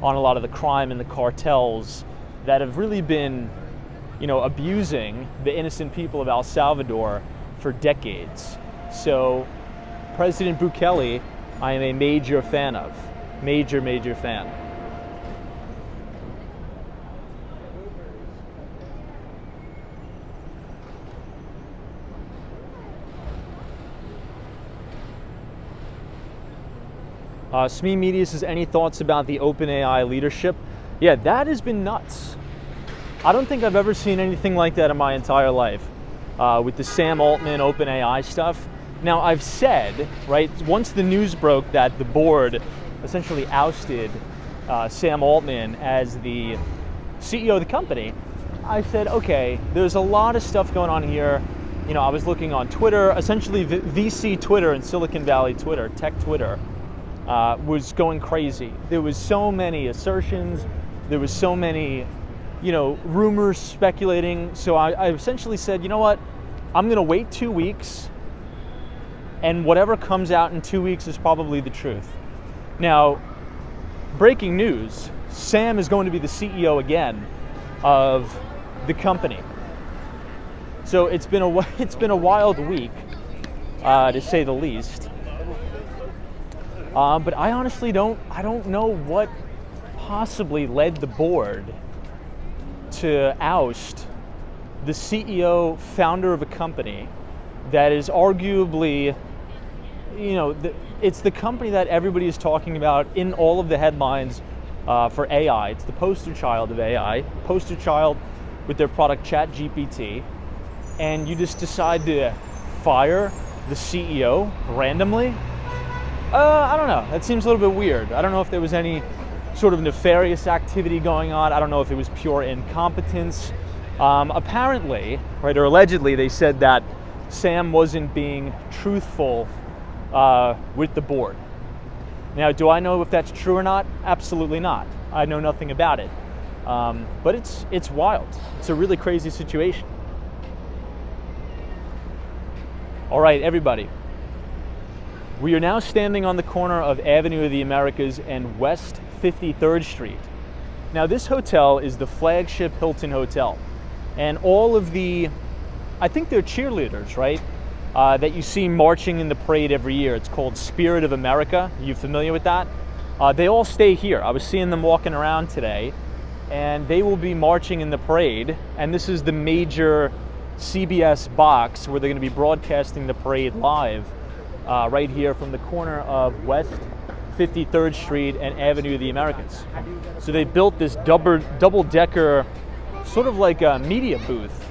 on a lot of the crime and the cartels that have really been, abusing the innocent people of El Salvador for decades. So President Bukele, I am a major fan of. Major fan. SME Media says, any thoughts about the OpenAI leadership? Yeah, that has been nuts. I don't think I've ever seen anything like that in my entire life with the Sam Altman OpenAI stuff. Now, I've said, right, once the news broke that the board essentially ousted Sam Altman as the CEO of the company, I said, okay, there's a lot of stuff going on here. I was looking on Twitter, essentially VC Twitter and Silicon Valley Twitter, tech Twitter, was going crazy. There was so many assertions, There was so many, rumors speculating. So I essentially said, you know what? I'm going to wait 2 weeks, and whatever comes out in 2 weeks is probably the truth. Now, breaking news, Sam is going to be the CEO again of the company. So it's been a wild week, to say the least. But I honestly don't know what possibly led the board to oust the CEO, founder of a company that is arguably, it's the company that everybody is talking about in all of the headlines for AI. It's the poster child of AI, poster child with their product ChatGPT, and you just decide to fire the CEO randomly? I don't know. That seems a little bit weird. I don't know if there was any sort of nefarious activity going on. I don't know if it was pure incompetence. Apparently, right, or allegedly, they said that Sam wasn't being truthful with the board. Now, do I know if that's true or not? Absolutely not. I know nothing about it. But it's wild. It's a really crazy situation. All right, everybody. We are now standing on the corner of Avenue of the Americas and West 53rd Street. Now, this hotel is the flagship Hilton Hotel. And all of I think they're cheerleaders, right? That you see marching in the parade every year. It's called Spirit of America. Are you familiar with that? They all stay here. I was seeing them walking around today, and they will be marching in the parade. And this is the major CBS box where they're going to be broadcasting the parade live right here from the corner of West 53rd Street and Avenue of the Americas. So they built this double-decker, sort of like a media booth.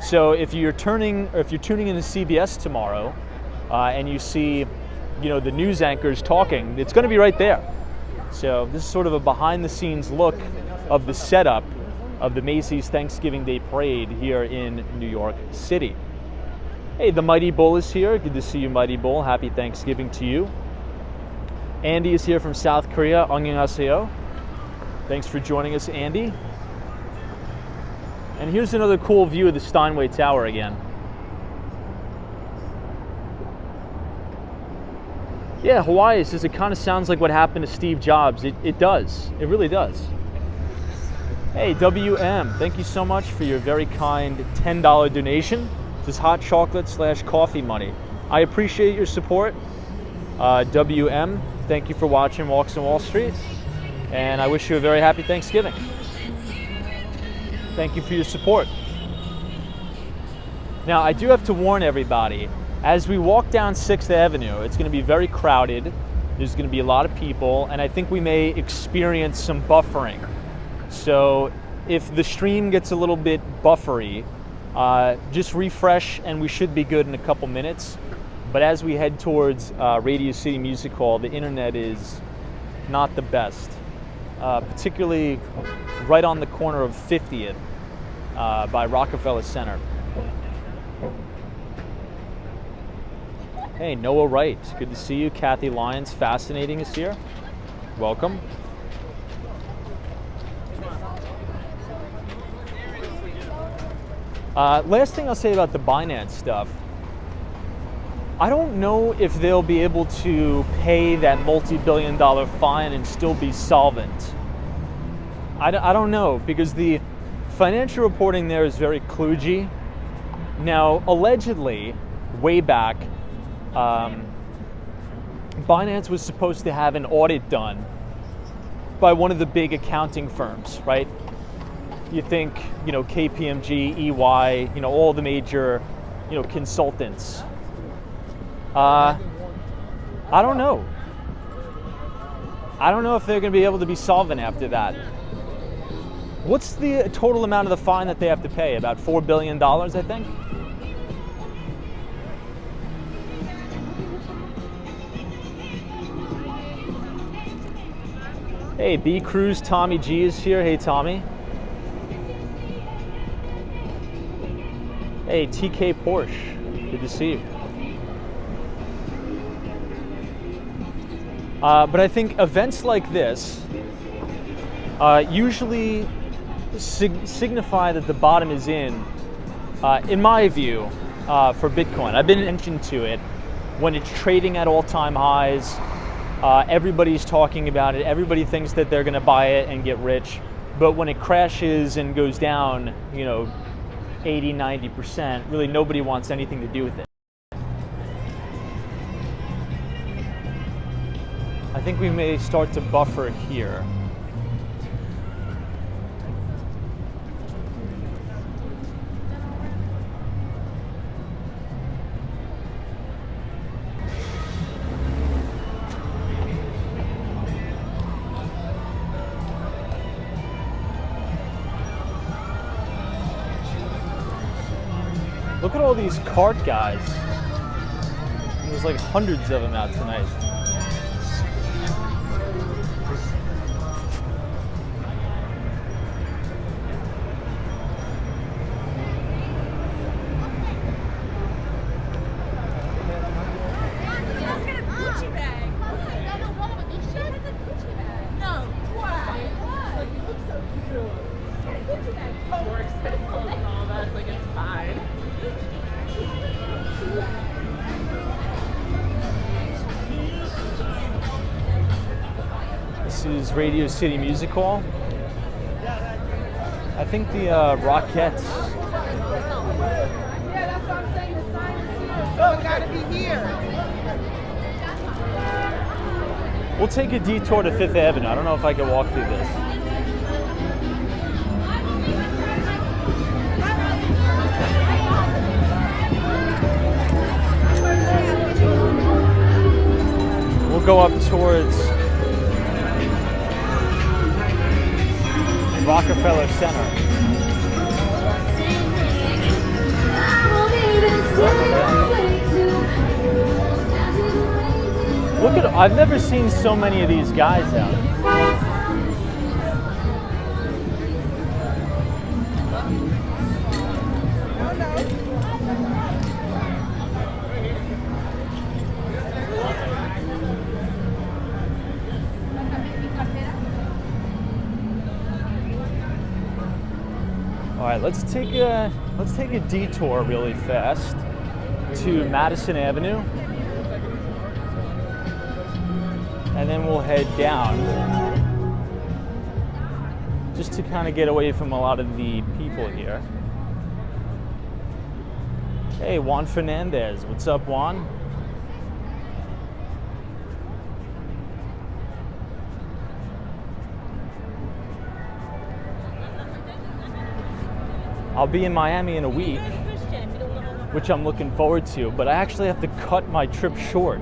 So if you're tuning into CBS tomorrow and you see, the news anchors talking, it's going to be right there. So this is sort of a behind-the-scenes look of the setup of the Macy's Thanksgiving Day Parade here in New York City. Hey, the Mighty Bull is here. Good to see you, Mighty Bull. Happy Thanksgiving to you. Andy is here from South Korea. Annyeonghaseyo. Thanks for joining us, Andy. And here's another cool view of the Steinway Tower again. Yeah, Hawaii says it kind of sounds like what happened to Steve Jobs. It does. It really does. Hey, WM, thank you so much for your very kind $10 donation. This hot chocolate / coffee money. I appreciate your support. WM, thank you for watching Walks on Wall Street. And I wish you a very happy Thanksgiving. Thank you for your support. Now, I do have to warn everybody, as we walk down 6th Avenue, it's going to be very crowded. There's going to be a lot of people, and I think we may experience some buffering. So if the stream gets a little bit buffery, just refresh and we should be good in a couple minutes. But as we head towards Radio City Music Hall, the internet is not the best, particularly right on the corner of 50th by Rockefeller Center. Hey, Noah Wright, good to see you. Kathy Lyons, fascinating, is here. Welcome. Last thing I'll say about the Binance stuff, I don't know if they'll be able to pay that multi-billion-dollar fine and still be solvent. I don't know, because the financial reporting there is very kludgy. Now, allegedly, way back, Binance was supposed to have an audit done by one of the big accounting firms, right? You think, KPMG, EY, all the major, consultants. I don't know. I don't know if they're going to be able to be solvent after that. What's the total amount of the fine that they have to pay? About $4 billion, I think? Hey, B Cruz, Tommy G is here. Hey, Tommy. Hey, TK Porsche, good to see you. But I think events like this, usually signify that the bottom is in my view, for Bitcoin. I've been attention to it when it's trading at all-time highs. Everybody's talking about it. Everybody thinks that they're going to buy it and get rich. But when it crashes and goes down, 80, 90%, really nobody wants anything to do with it. I think we may start to buffer here. Look at all these cart guys. There's like hundreds of them out tonight. This is Radio City Music Hall. I think the Rockettes. Yeah, that's what I'm saying. The sign is here, so it gotta be here. We'll take a detour to 5th Avenue. I don't know if I can walk through this. We'll go up towards Rockefeller Center. Look at, I've never seen so many of these guys out. All right, let's take a detour really fast to Madison Avenue, and then we'll head down just to kind of get away from a lot of the people here. Hey, Juan Fernandez, what's up, Juan? I'll be in Miami in a week, which I'm looking forward to, but I actually have to cut my trip short.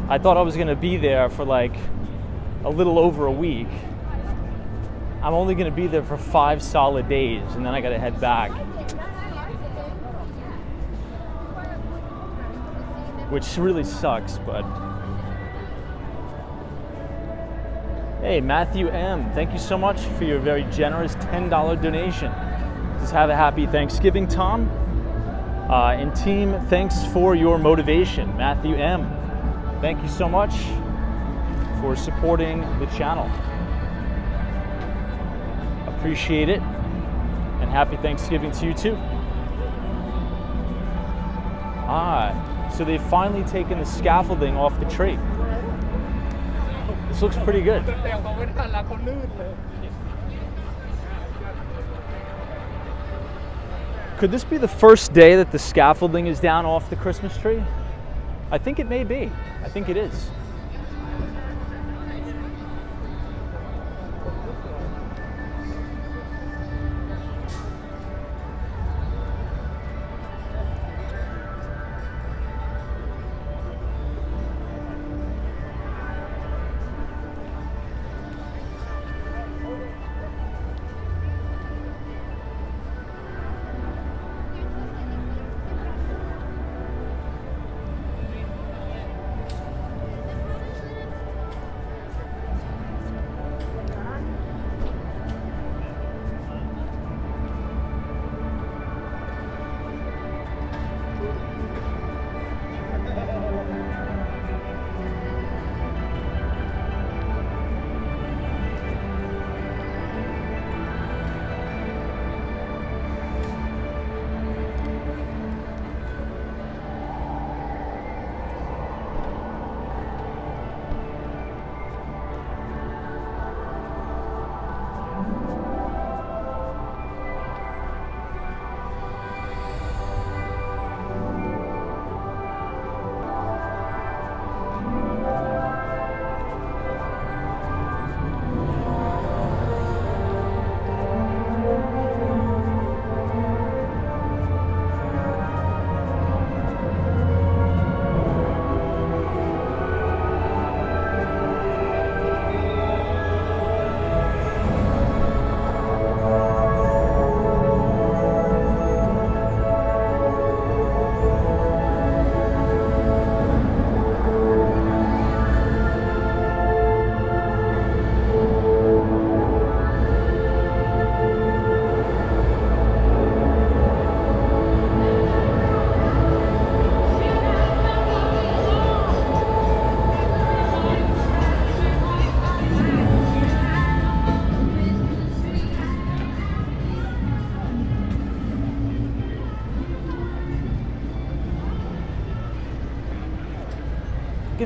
I thought I was gonna be there for like a little over a week. I'm only gonna be there for 5 solid days, and then I gotta head back. Which really sucks, but. Hey, Matthew M., thank you so much for your very generous $10 donation. Just have a happy Thanksgiving, Tom. And team, thanks for your motivation. Matthew M., thank you so much for supporting the channel. Appreciate it. And happy Thanksgiving to you too. So they've finally taken the scaffolding off the tree. This looks pretty good. Could this be the first day that the scaffolding is down off the Christmas tree? I think it may be. I think it is.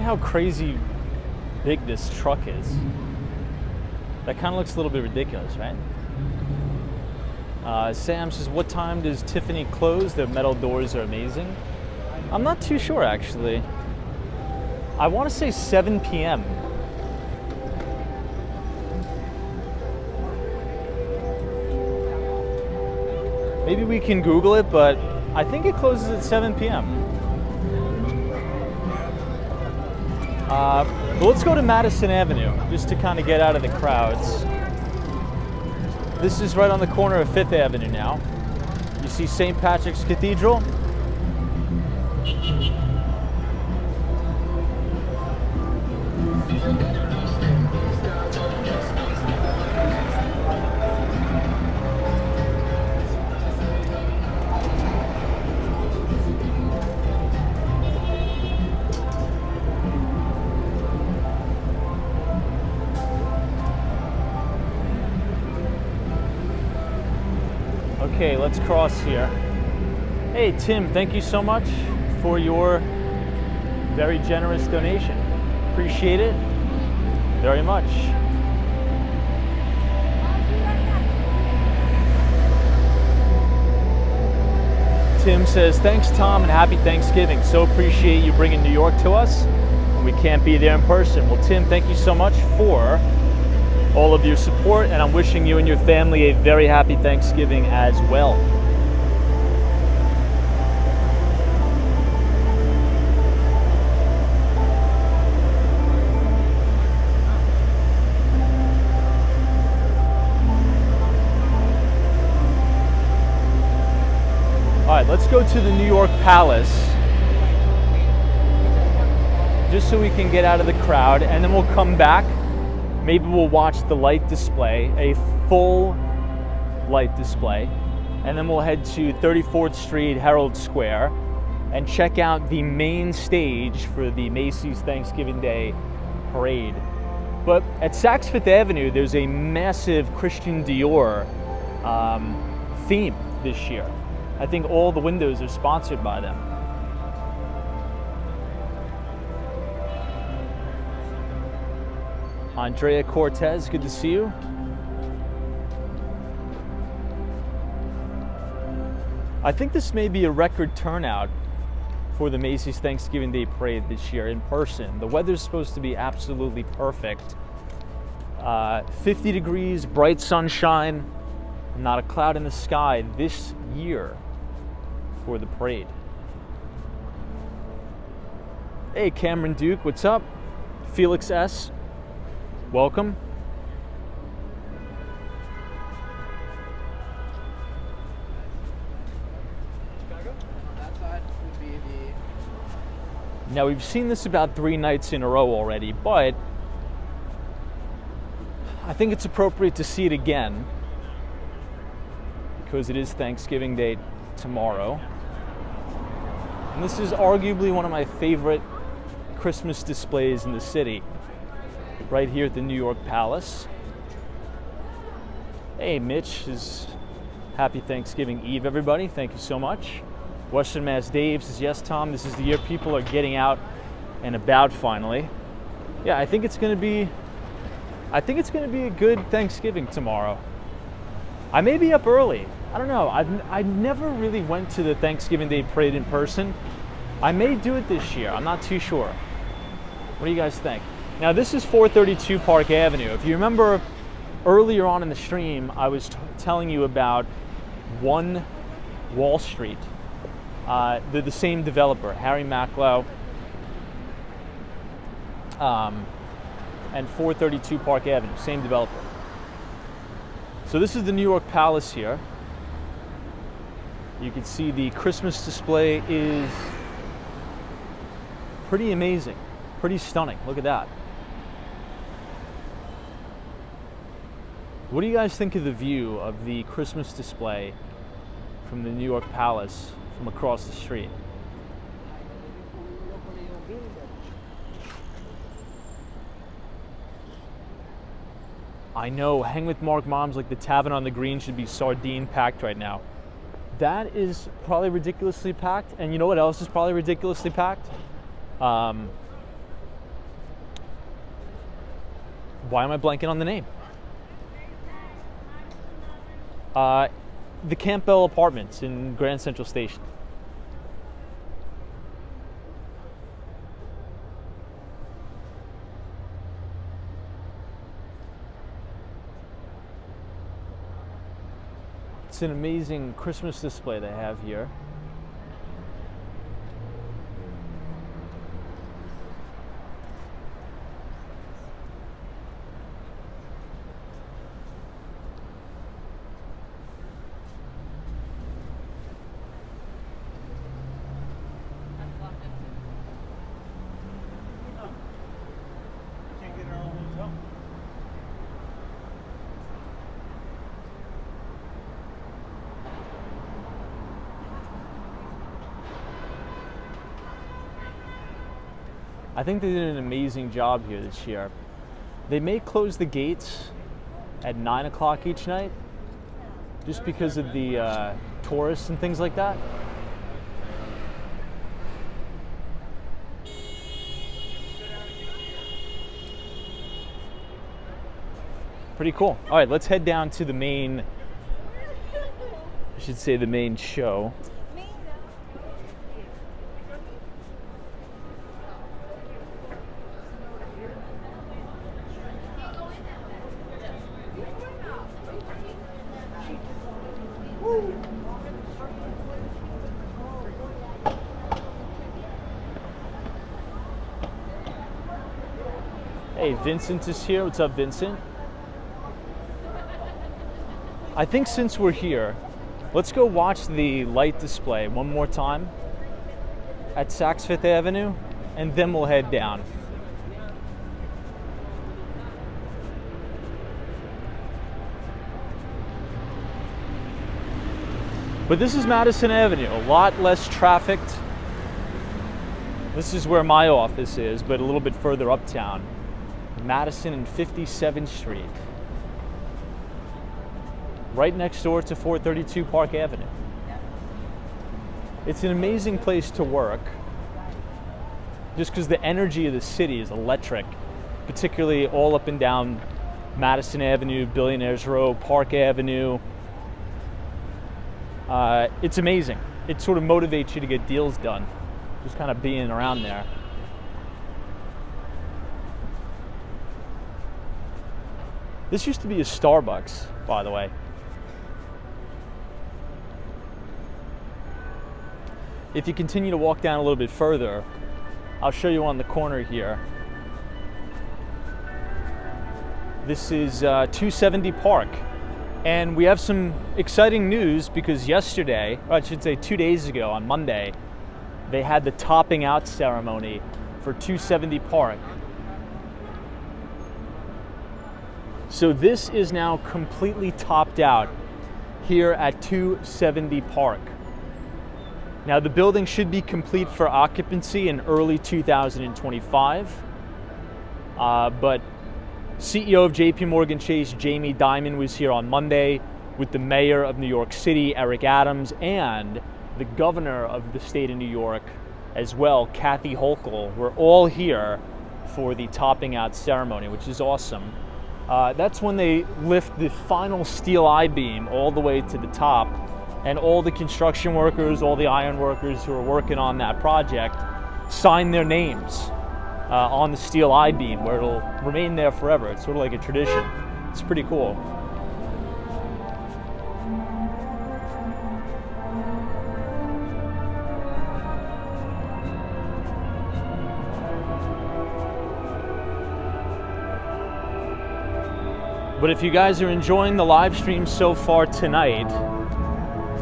at how crazy big this truck is. That kind of looks a little bit ridiculous, right? Sam says, what time does Tiffany close? Their metal doors are amazing. I'm not too sure, actually. I want to say 7 p.m. Maybe we can Google it, but I think it closes at 7 p.m. But let's go to Madison Avenue, just to kind of get out of the crowds. This is right on the corner of 5th Avenue now. You see St. Patrick's Cathedral. Okay, let's cross here. Hey, Tim, thank you so much for your very generous donation. Appreciate it very much. Tim says, thanks, Tom, and happy Thanksgiving. So appreciate you bringing New York to us. We can't be there in person. Well, Tim, thank you so much for all of your support, and I'm wishing you and your family a very happy Thanksgiving as well. All right, let's go to the New York Palace, just so we can get out of the crowd, and then we'll come back. Maybe we'll watch the light display, a full light display, and then we'll head to 34th Street, Herald Square, and check out the main stage for the Macy's Thanksgiving Day Parade. But at Saks Fifth Avenue, there's a massive Christian Dior theme this year. I think all the windows are sponsored by them. Andrea Cortez, good to see you. I think this may be a record turnout for the Macy's Thanksgiving Day Parade this year in person. The weather's supposed to be absolutely perfect. 50 degrees, bright sunshine, not a cloud in the sky this year for the parade. Hey, Cameron Duke, what's up? Felix S., welcome. Now, we've seen this about 3 nights in a row already, but I think it's appropriate to see it again because it is Thanksgiving Day tomorrow. And this is arguably one of my favorite Christmas displays in the city, right here at the New York Palace. Hey, Mitch, happy Thanksgiving Eve, everybody. Thank you so much. Western Mass Dave says, yes, Tom, this is the year people are getting out and about finally. Yeah, I think it's going to be a good Thanksgiving tomorrow. I may be up early. I don't know. I never really went to the Thanksgiving Day Parade in person. I may do it this year. I'm not too sure. What do you guys think? Now, this is 432 Park Avenue. If you remember earlier on in the stream, I was telling you about One Wall Street. They're the same developer, Harry Macklow, and 432 Park Avenue, same developer. So this is the New York Palace here. You can see the Christmas display is pretty amazing, pretty stunning. Look at that. What do you guys think of the view of the Christmas display from the New York Palace from across the street? I know, Hang with Mark Mom's like the Tavern on the Green should be sardine packed right now. That is probably ridiculously packed, and you know what else is probably ridiculously packed? Why am I blanking on the name? The Campbell Apartments in Grand Central Station. It's an amazing Christmas display they have here. I think they did an amazing job here this year. They may close the gates at 9 o'clock each night just because of the tourists and things like that. Pretty cool. All right, let's head down to the main, I should say the main show. Hey, Vincent is here. What's up, Vincent? I think since we're here, let's go watch the light display one more time at Saks Fifth Avenue, and then we'll head down. But this is Madison Avenue, a lot less trafficked. This is where my office is, but a little bit further uptown. Madison and 57th Street. Right next door to 432 Park Avenue. It's an amazing place to work just because the energy of the city is electric, particularly all up and down Madison Avenue, Billionaires Row, Park Avenue. It's amazing. It sort of motivates you to get deals done, just kind of being around there. This used to be a Starbucks, by the way. If you continue to walk down a little bit further, I'll show you on the corner here. This is 270 Park. And we have some exciting news because yesterday, or I should say 2 days ago on Monday, they had the topping out ceremony for 270 Park. So this is now completely topped out here at 270 Park. Now the building should be complete for occupancy in early 2025, but CEO of JP Morgan Chase, Jamie Dimon, was here on Monday with the mayor of New York City, Eric Adams, and the governor of the state of New York as well, Kathy Hochul. We're all here for the topping out ceremony, which is awesome. That's when they lift the final steel I-beam all the way to the top, and all the construction workers, all the iron workers who are working on that project sign their names on the steel I-beam, where it'll remain there forever. It's sort of like a tradition. It's pretty cool. But if you guys are enjoying the live stream so far tonight,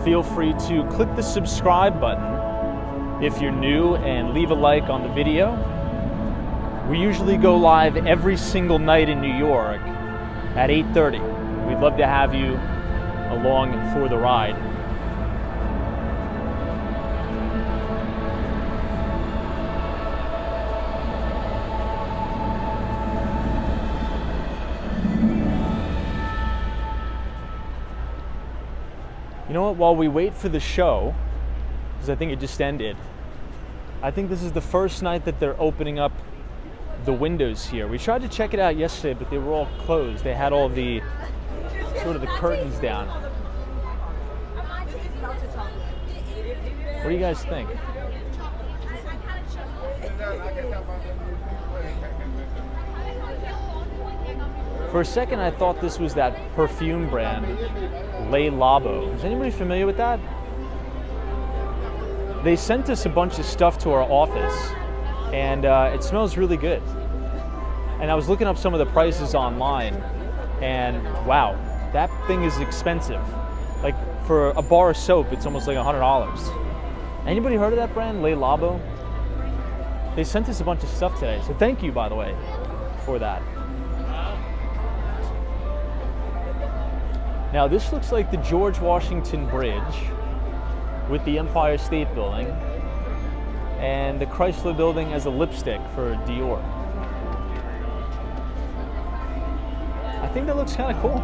feel free to click the subscribe button if you're new and leave a like on the video. We usually go live every single night in New York at 8:30. We'd love to have you along for the ride. You know what, while we wait for the show, because I think it just ended, I think this is the first night that they're opening up the windows here. We tried to check it out yesterday, but they were all closed. They had all the sort of the curtains down. What do you guys think? For a second, I thought this was that perfume brand, Le Labo. Is anybody familiar with that? They sent us a bunch of stuff to our office, and it smells really good. And I was looking up some of the prices online, and wow, that thing is expensive. Like for a bar of soap, it's almost like $100. Anybody heard of that brand, Le Labo? They sent us a bunch of stuff today, so thank you, by the way, for that. Now this looks like the George Washington Bridge with the Empire State Building and the Chrysler Building as a lipstick for Dior. I think that looks kind of cool.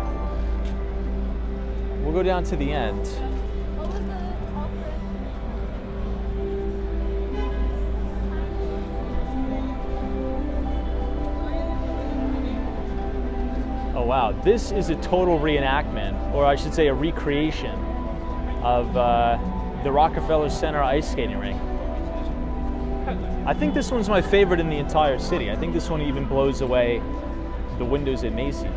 We'll go down to the end. Oh wow, this is a total reenactment, or I should say a recreation of the Rockefeller Center ice skating rink. I think this one's my favorite in the entire city. I think this one even blows away the windows at Macy's.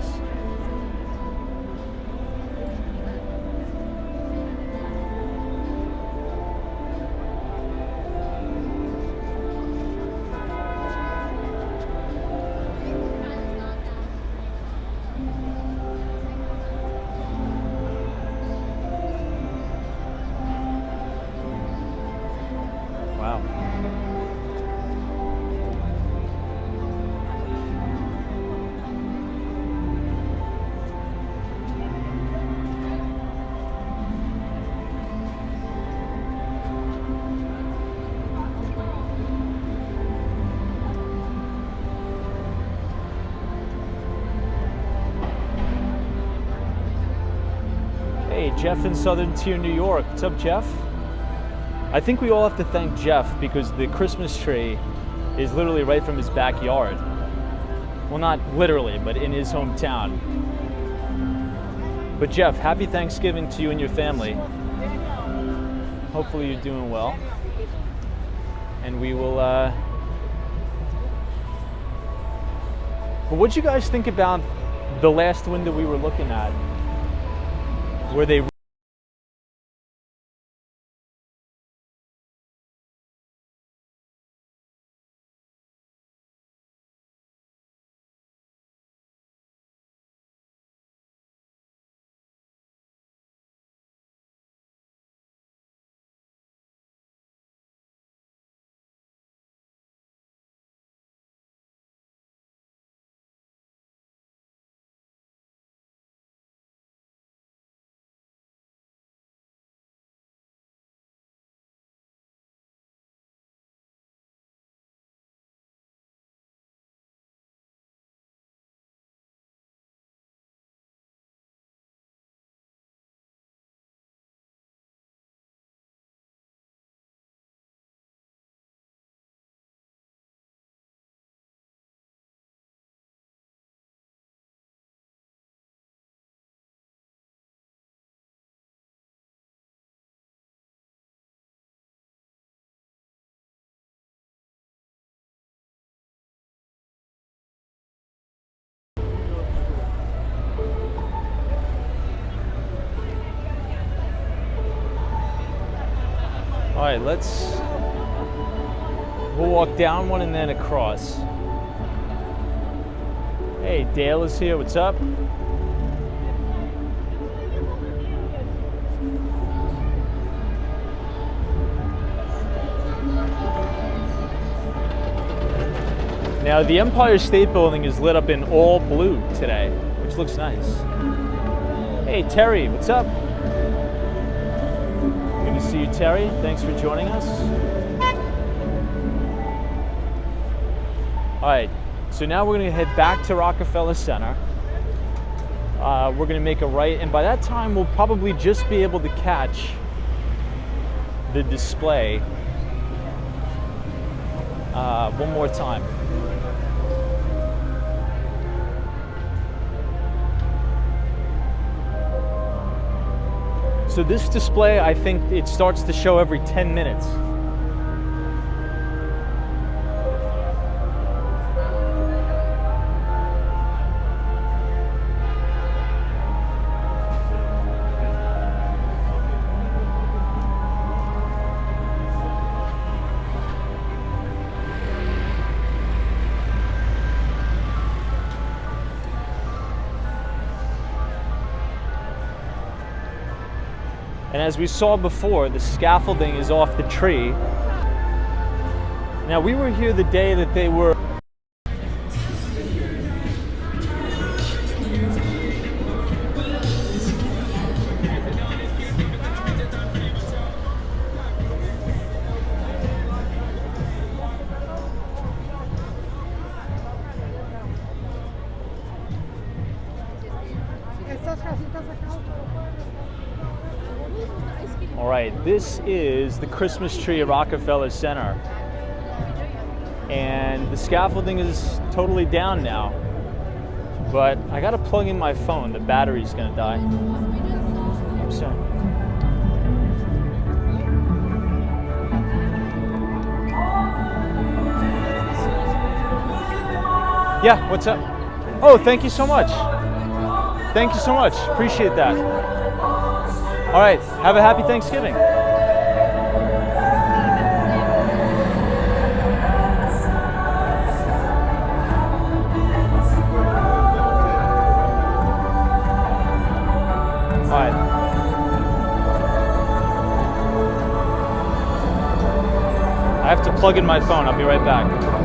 Wow. Hey, Jeff in Southern Tier, New York. What's up, Jeff? I think we all have to thank Jeff because the Christmas tree is literally right from his backyard. Well, not literally, but in his hometown. But Jeff, happy Thanksgiving to you and your family. Hopefully you're doing well. And we will, But what'd you guys think about the last window we were looking at? Where they All right, we'll walk down one and then across. Hey, Dale is here, what's up? Now, the Empire State Building is lit up in all blue today, which looks nice. Hey, Terry, what's up? Good to see you, Terry. Thanks for joining us. All right, so now we're gonna head back to Rockefeller Center. We're gonna make a right, and by that time, we'll probably just be able to catch the display one more time. So this display, I think it starts to show every 10 minutes. And as we saw before, the scaffolding is off the tree. Now, we were here the day that they were All right, this is the Christmas tree at Rockefeller Center. And the scaffolding is totally down now. But I gotta plug in my phone, the battery's gonna die. So. Yeah, what's up? Oh, thank you so much. Thank you so much, appreciate that. All right, have a happy Thanksgiving. All right. I have to plug in my phone, I'll be right back.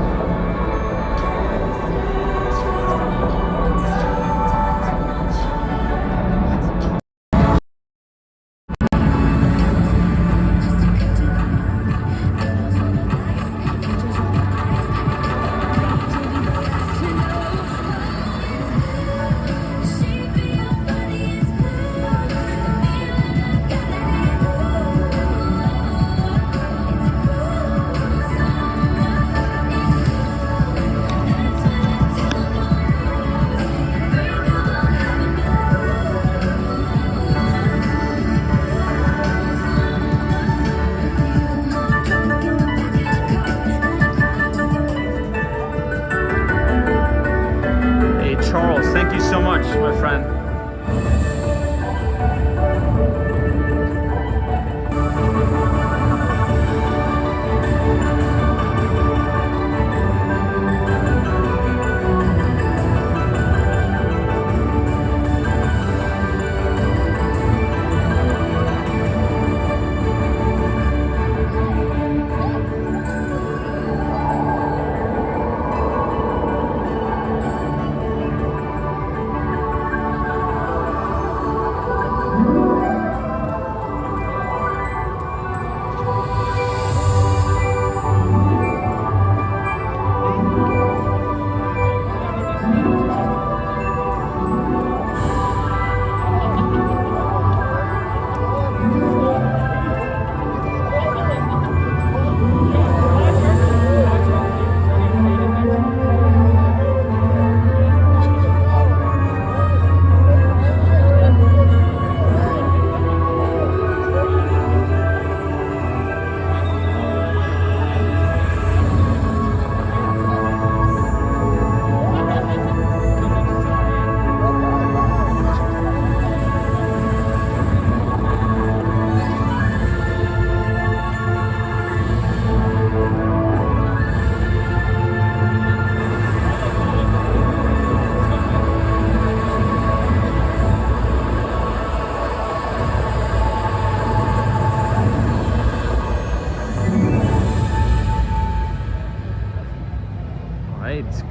Charles, thank you so much, my friend.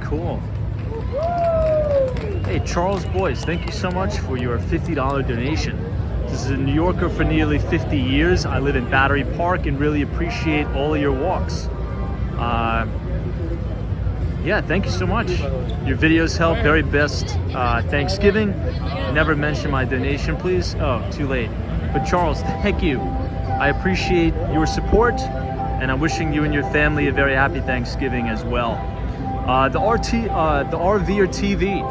Cool. Hey, Charles Boyce, thank you so much for your $50 donation. This is a New Yorker for nearly 50 years. I live in Battery Park and really appreciate all of your walks. Yeah, thank you so much. Your videos help. Very best Thanksgiving. Never mention my donation, please. Oh, too late. But Charles, thank you. I appreciate your support, and I'm wishing you and your family a very happy Thanksgiving as well. The RV or TV,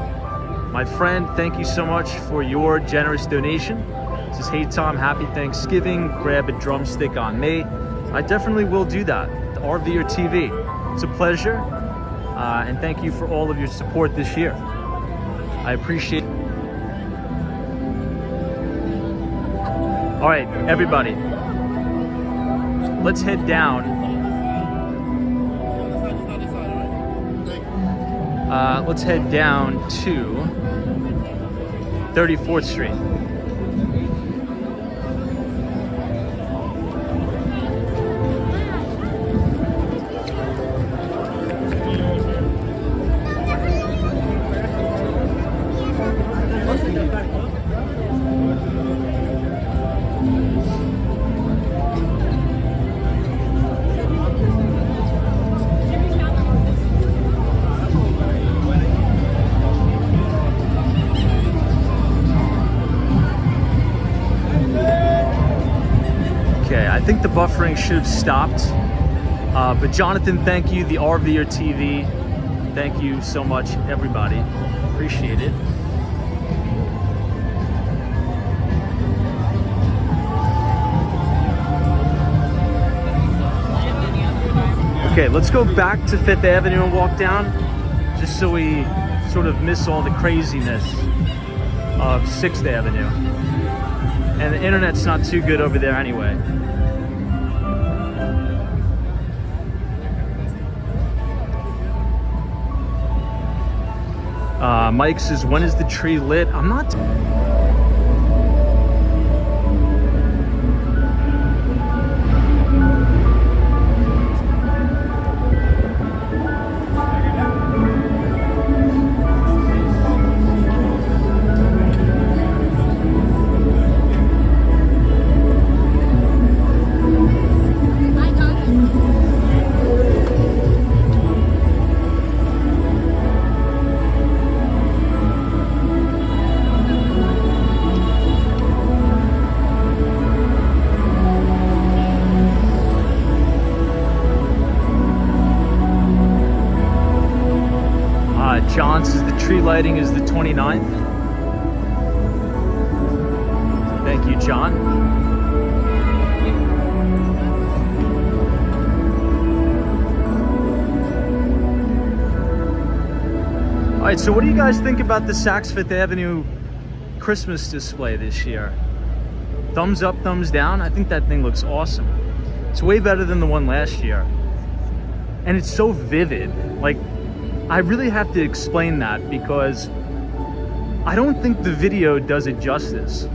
my friend, thank you so much for your generous donation. This says, hey Tom, happy Thanksgiving. Grab a drumstick on me. I definitely will do that. The RV or TV. It's a pleasure. And thank you for all of your support this year. I appreciate it. All right, everybody. Let's head down. Let's head down to 34th Street. I think the buffering should have stopped, but Jonathan, thank you. The RV or TV, thank you so much, everybody. Appreciate it. Okay, let's go back to 5th Avenue and walk down, just so we sort of miss all the craziness of 6th Avenue. And the internet's not too good over there anyway. Mike says, when is the tree lit? I'm not... John says the tree lighting is the 29th. Thank you, John. All right, so what do you guys think about the Saks Fifth Avenue Christmas display this year? Thumbs up, thumbs down? I think that thing looks awesome. It's way better than the one last year. And it's so vivid. Like, I really have to explain that because I don't think the video does it justice.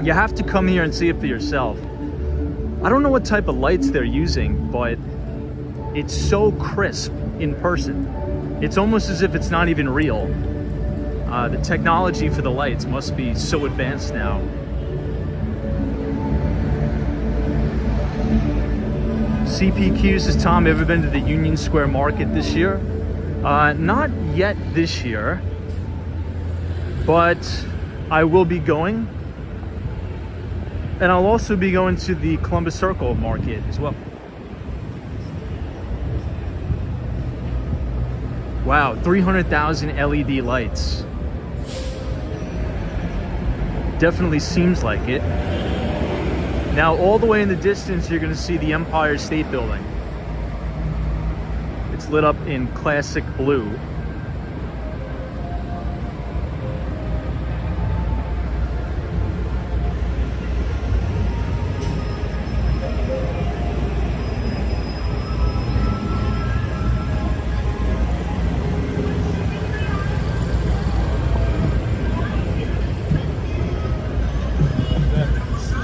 You have to come here and see it for yourself. I don't know what type of lights they're using, but it's so crisp in person. It's almost as if it's not even real. The technology for the lights must be so advanced now. CPQ says, Tom, ever been to the Union Square Market this year? Not yet this year, but I will be going. And I'll also be going to the Columbus Circle Market as well. Wow, 300,000 LED lights. Definitely seems like it. Now, all the way in the distance, you're gonna see the Empire State Building. It's lit up in classic blue.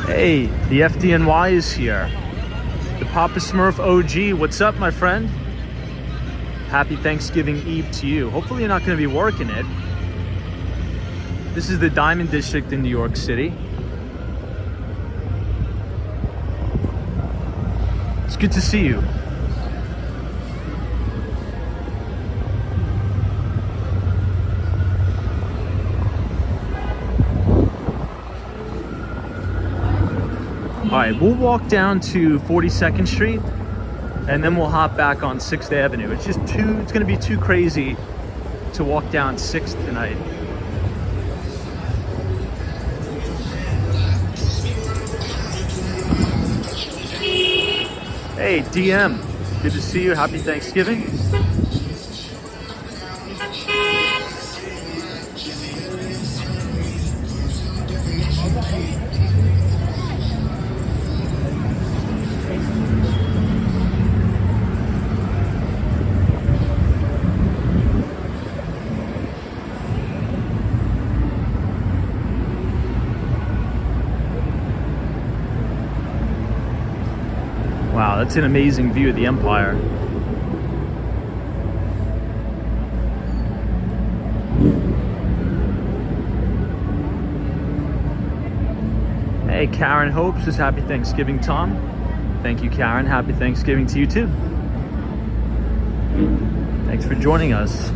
Hey, the FDNY is here. The Papa Smurf OG, what's up, my friend? Happy Thanksgiving Eve to you. Hopefully you're not going to be working it. This is the Diamond District in New York City. It's good to see you. All right, we'll walk down to 42nd Street and then we'll hop back on 6th Avenue. It's gonna be too crazy to walk down 6th tonight. Hey, DM, good to see you. Happy Thanksgiving. Wow, that's an amazing view of the Empire. Hey, Karen Hope says happy Thanksgiving, Tom. Thank you, Karen. Happy Thanksgiving to you too. Thanks for joining us.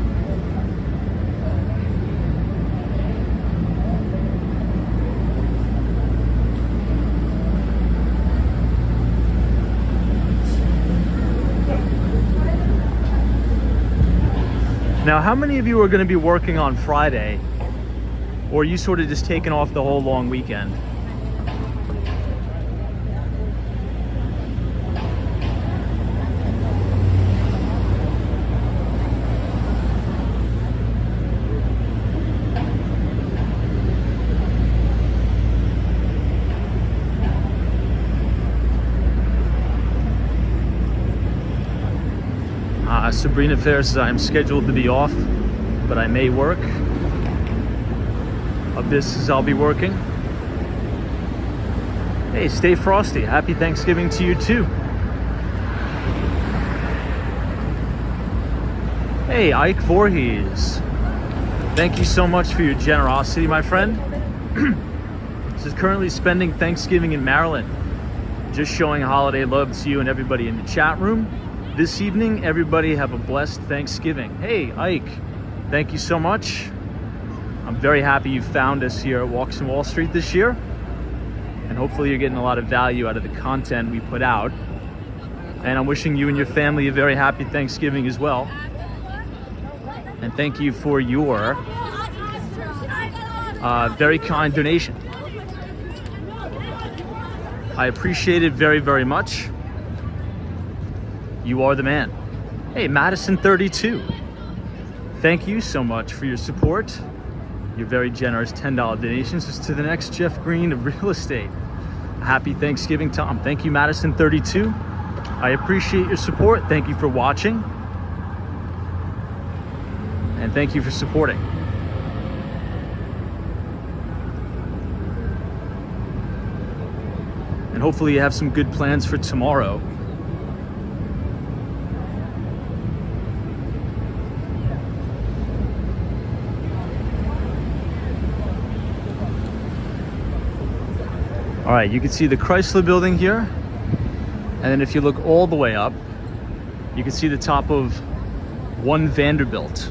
Now, how many of you are going to be working on Friday? Or are you sort of just taking off the whole long weekend? Sabrina Fair says I'm scheduled to be off, but I may work. Abyss says I'll be working. Hey, stay frosty. Happy Thanksgiving to you too. Hey, Ike Voorhees. Thank you so much for your generosity, my friend. This is currently spending Thanksgiving in Maryland. Just showing holiday love to you and everybody in the chat room. This evening, everybody have a blessed Thanksgiving. Hey, Ike, thank you so much. I'm very happy you found us here at Walks in Wall Street this year. And hopefully you're getting a lot of value out of the content we put out. And I'm wishing you and your family a very happy Thanksgiving as well. And thank you for your very kind donation. I appreciate it very, very much. You are the man. Hey, Madison 32. Thank you so much for your support. Your very generous $10 donations is to the next Jeff Green of real estate. Happy Thanksgiving, Tom. Thank you, Madison 32. I appreciate your support. Thank you for watching. And thank you for supporting. And hopefully you have some good plans for tomorrow. All right, you can see the Chrysler building here. And then if you look all the way up, you can see the top of One Vanderbilt.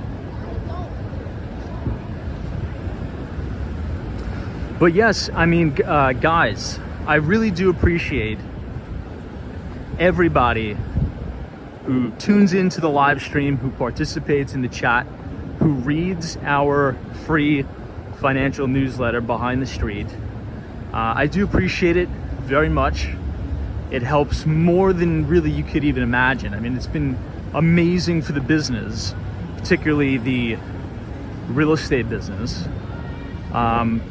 But yes, I mean, guys, I really do appreciate everybody who tunes into the live stream, who participates in the chat, who reads our free financial newsletter, Behind the Street. I do appreciate it very much. It helps more than really you could even imagine. I mean, it's been amazing for the business, particularly the real estate business.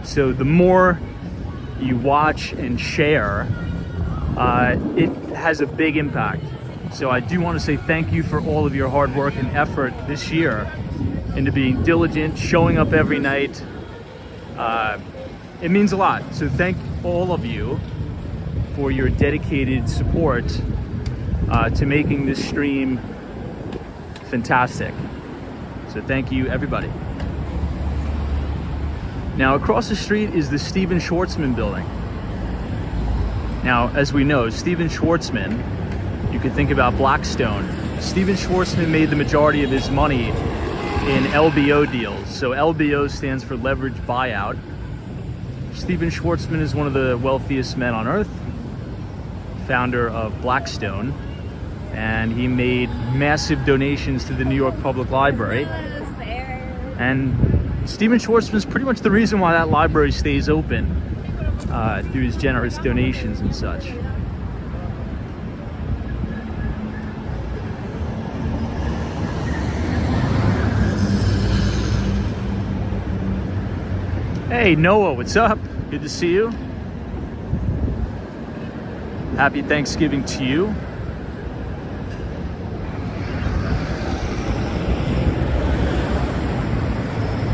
So the more you watch and share, it has a big impact. So I do want to say thank you for all of your hard work and effort this year into being diligent, showing up every night. It means a lot. So thank all of you for your dedicated support to making this stream fantastic. So thank you, everybody. Now, across the street is the Stephen Schwartzman building. Now, as we know, Stephen Schwartzman, you could think about Blackstone. Stephen Schwartzman made the majority of his money in LBO deals. So LBO stands for leverage buyout. Stephen Schwartzman is one of the wealthiest men on earth, founder of Blackstone, and he made massive donations to the New York Public Library. And Stephen Schwartzman is pretty much the reason why that library stays open through his generous donations and such. Hey Noah, what's up? Good to see you. Happy Thanksgiving to you.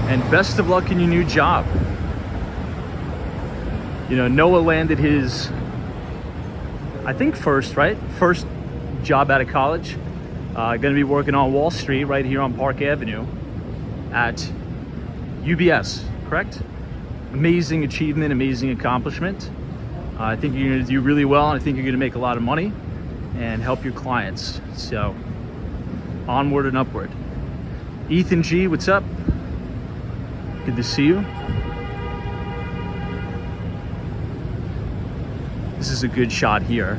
And best of luck in your new job. You know, Noah landed his, I think first job out of college. Gonna be working on Wall Street right here on Park Avenue at UBS, correct? Amazing achievement, amazing accomplishment. I think you're gonna do really well, and I think you're gonna make a lot of money and help your clients. So, onward and upward. Ethan G, what's up? Good to see you. This is a good shot here.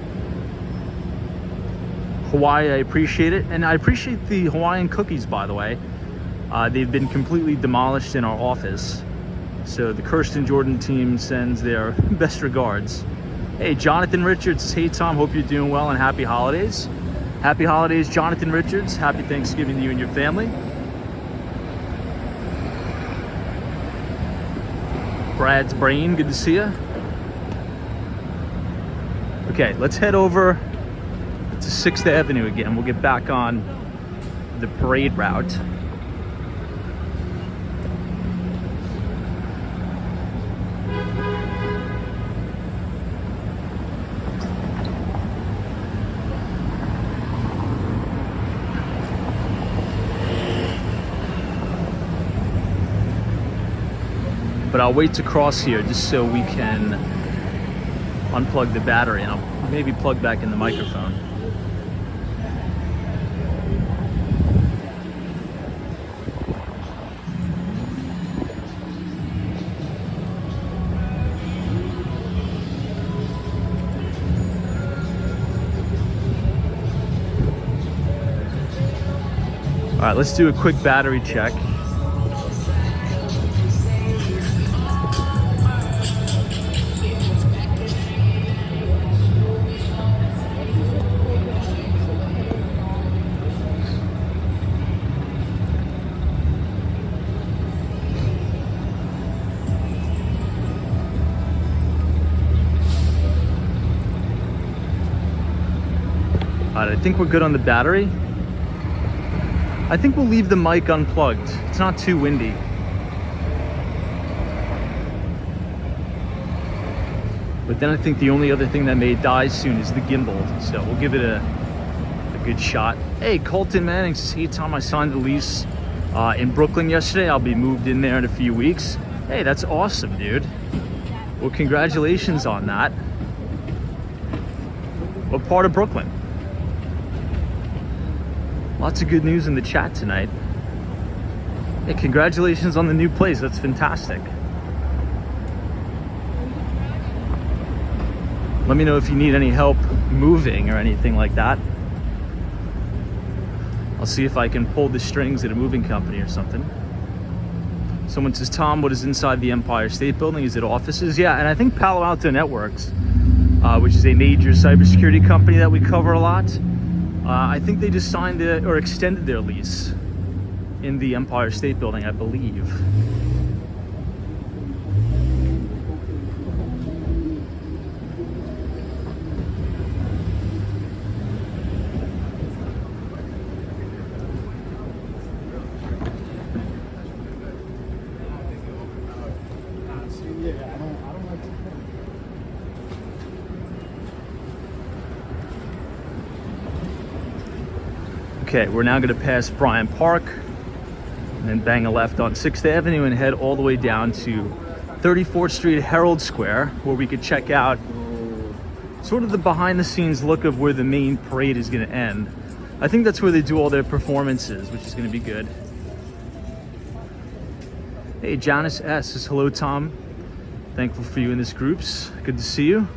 Hawaii, I appreciate it. And I appreciate the Hawaiian cookies, by the way. They've been completely demolished in our office. So the Kirsten Jordan team sends their best regards. Hey, Jonathan Richards, hey Tom, hope you're doing well and happy holidays. Happy holidays, Jonathan Richards. Happy Thanksgiving to you and your family. Brad's Brain, good to see you. Okay, let's head over to 6th Avenue again. We'll get back on the parade route. But I'll wait to cross here just so we can unplug the battery, and I'll maybe plug back in the microphone. All right, let's do a quick battery check. All right, I think we're good on the battery. I think we'll leave the mic unplugged. It's not too windy. But then I think the only other thing that may die soon is the gimbal. So we'll give it a good shot. Hey, Colton Manning says, hey Tom, I signed the lease in Brooklyn yesterday. I'll be moved in there in a few weeks. Hey, that's awesome, dude. Well, congratulations on that. What part of Brooklyn? Lots of good news in the chat tonight. Hey, congratulations on the new place. That's fantastic. Let me know if you need any help moving or anything like that. I'll see if I can pull the strings at a moving company or something. Someone says, Tom, what is inside the Empire State Building? Is it offices? Yeah, and I think Palo Alto Networks, which is a major cybersecurity company that we cover a lot. I think they just signed or extended their lease in the Empire State Building, I believe. Okay, we're now going to pass Bryant Park and then bang a left on 6th Avenue and head all the way down to 34th Street Herald Square, where we could check out sort of the behind the scenes look of where the main parade is going to end. I think that's where they do all their performances, which is going to be good. Hey, Janice S says, hello Tom. Thankful for you in this groups. Good to see you.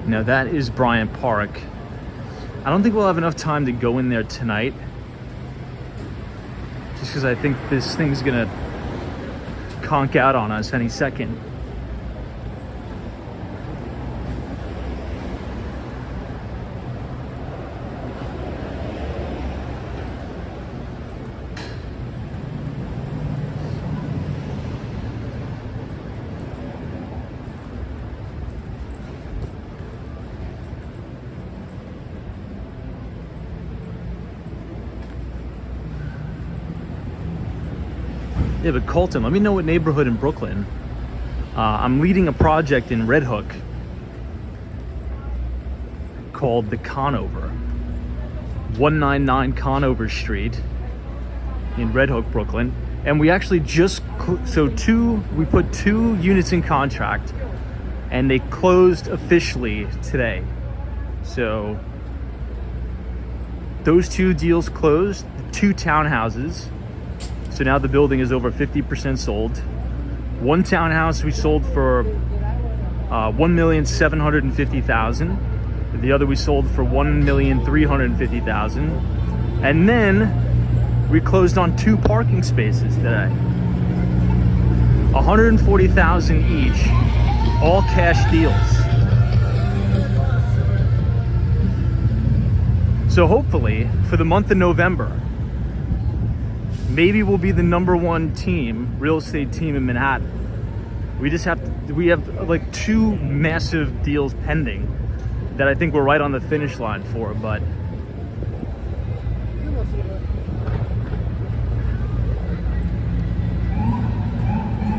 Now that is Bryant Park. I don't think we'll have enough time to go in there tonight, just because I think this thing's gonna conk out on us any second. Yeah, but Colton, let me know what neighborhood in Brooklyn. I'm leading a project in Red Hook called the Conover. 199 Conover Street in Red Hook, Brooklyn. And we actually just, we put 2 units in contract and they closed officially today. So those 2 deals closed, 2 townhouses. So now the building is over 50% sold. 1 townhouse we sold for $1,750,000. The other we sold for $1,350,000. And then we closed on 2 parking spaces today. $140,000 each, all cash deals. So hopefully for the month of November, maybe we'll be the #1 team, real estate team in Manhattan. We have like 2 massive deals pending that I think we're right on the finish line for, but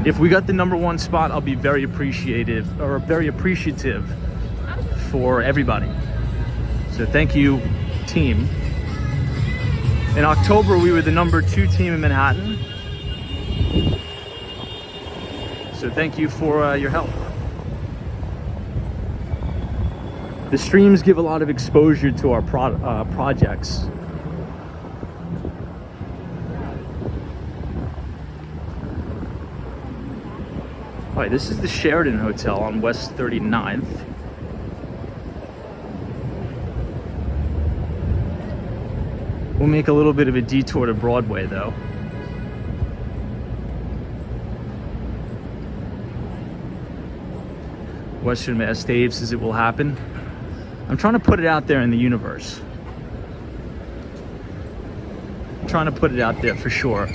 if we got the #1 spot, I'll be very appreciative for everybody. So thank you, team. In October, we were the #2 team in Manhattan. So thank you for your help. The streams give a lot of exposure to our projects. All right, this is the Sheraton Hotel on West 39th. We'll make a little bit of a detour to Broadway though. Western Mass Dave says it will happen. I'm trying to put it out there in the universe. I'm trying to put it out there for sure.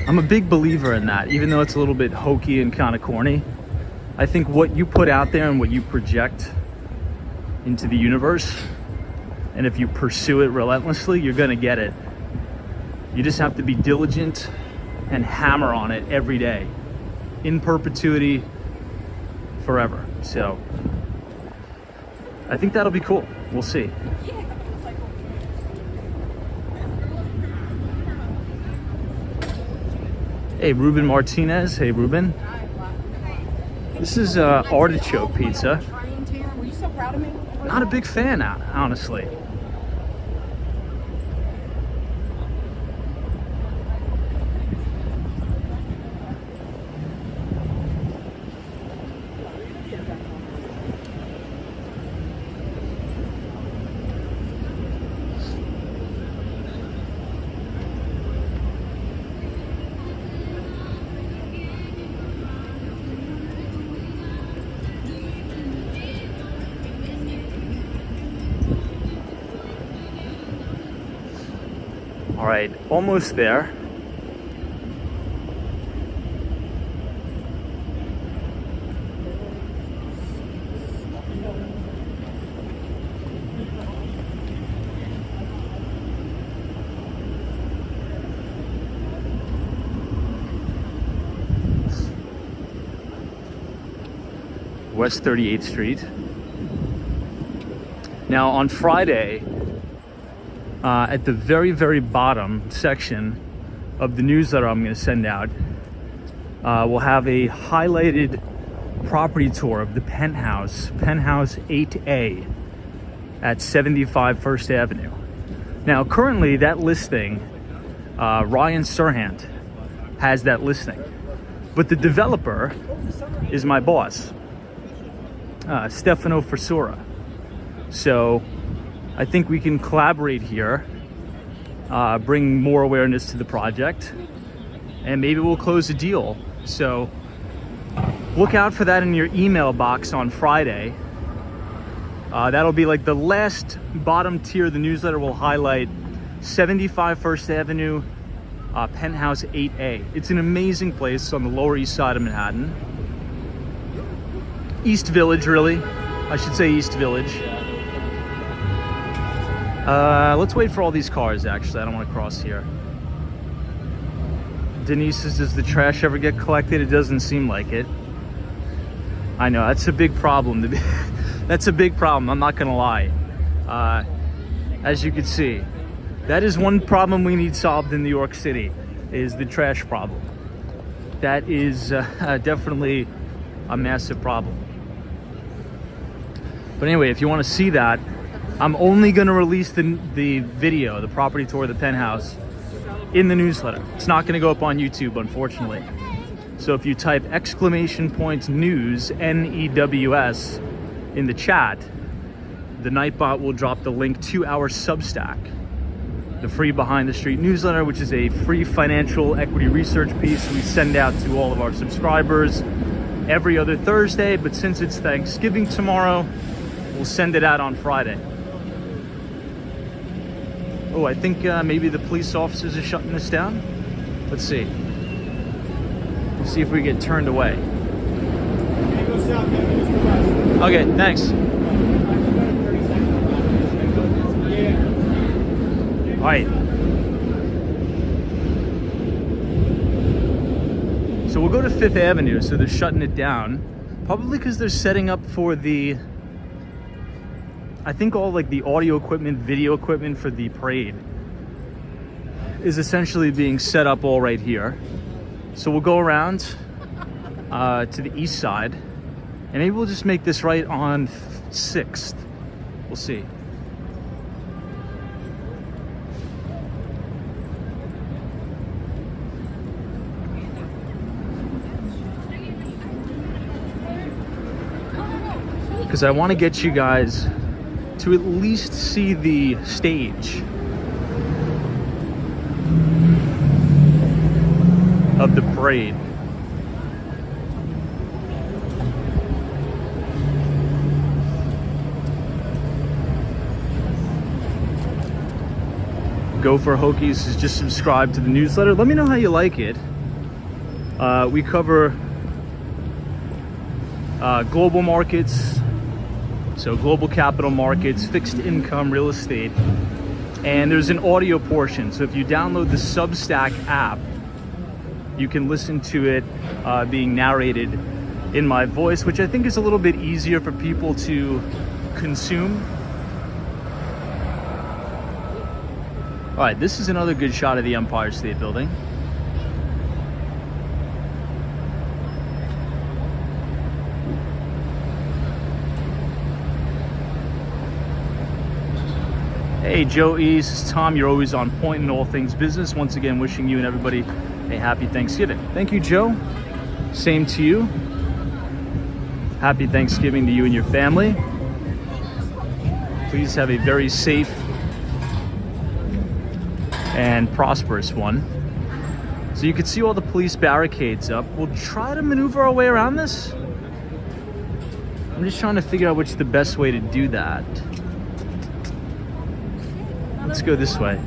I'm a big believer in that, even though it's a little bit hokey and kind of corny. I think what you put out there and what you project into the universe, and if you pursue it relentlessly, you're gonna get it. You just have to be diligent and hammer on it every day, in perpetuity, forever. So I think that'll be cool. We'll see. Hey, Ruben Martinez. Hey, Ruben. This is artichoke pizza. Were you so proud of me? Not a big fan, honestly. All right, almost there. West 38th Street. Now on Friday, at the very, very bottom section of the newsletter I'm going to send out, we'll have a highlighted property tour of the penthouse 8A at 75 First Avenue. Now, currently that listing, Ryan Serhant has that listing. But the developer is my boss, Stefano Forsura. So I think we can collaborate here, bring more awareness to the project, and maybe we'll close a deal. So look out for that in your email box on Friday. That'll be like the last bottom tier of the newsletter. Will highlight 75 First Avenue, penthouse 8A. It's an amazing place on the Lower East Side of Manhattan. East Village, really. I should say East Village. Let's wait for all these cars, actually. I don't want to cross here. Denise says, does the trash ever get collected? It doesn't seem like it. I know, that's a big problem. That's a big problem, I'm not gonna lie. As you can see, that is one problem we need solved in New York City, is the trash problem. That is definitely a massive problem. But anyway, if you want to see that, I'm only going to release the video, the property tour of the penthouse, in the newsletter. It's not going to go up on YouTube, unfortunately. So if you type !news, N-E-W-S, in the chat, the Nightbot will drop the link to our Substack, the free Behind the Street newsletter, which is a free financial equity research piece we send out to all of our subscribers every other Thursday. But since it's Thanksgiving tomorrow, we'll send it out on Friday. Oh, I think maybe the police officers are shutting this down. Let's see. Let's see if we get turned away. Okay, thanks. All right. So we'll go to Fifth Avenue. So they're shutting it down, probably because they're setting up for the, I think all like the audio equipment, video equipment for the parade is essentially being set up all right here. So we'll go around to the east side, and maybe we'll just make this right on 6th. We'll see. Because I want to get you guys to at least see the stage of the parade. Go for Hokies is just subscribe to the newsletter. Let me know how you like it. We cover global markets, so global capital markets, fixed income, real estate, and there's an audio portion. So if you download the Substack app, you can listen to it being narrated in my voice, which I think is a little bit easier for people to consume. All right, this is another good shot of the Empire State Building. Hey, Joe E. This is Tom. You're always on point in all things business. Once again, wishing you and everybody a happy Thanksgiving. Thank you, Joe. Same to you. Happy Thanksgiving to you and your family. Please have a very safe and prosperous one. So you can see all the police barricades up. We'll try to maneuver our way around this. I'm just trying to figure out which is the best way to do that. Let's go this way.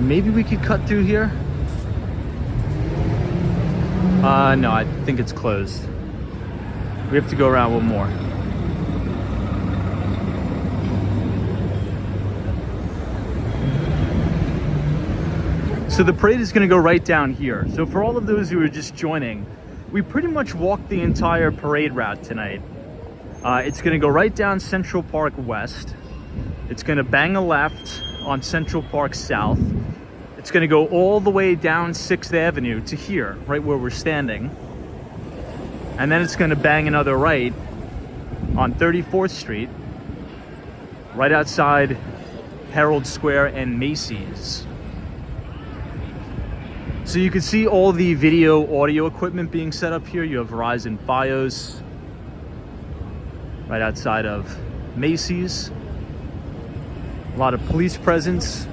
Maybe we could cut through here. No, I think it's closed. We have to go around one more. So the parade is going to go right down here. So for all of those who are just joining, we pretty much walked the entire parade route tonight. It's going to go right down Central Park West. It's going to bang a left on Central Park South. It's going to go all the way down 6th Avenue to here, right where we're standing. And then it's going to bang another right on 34th Street, right outside Herald Square and Macy's. So you can see all the video audio equipment being set up here. You have Verizon Fios right outside of Macy's. A lot of police presence.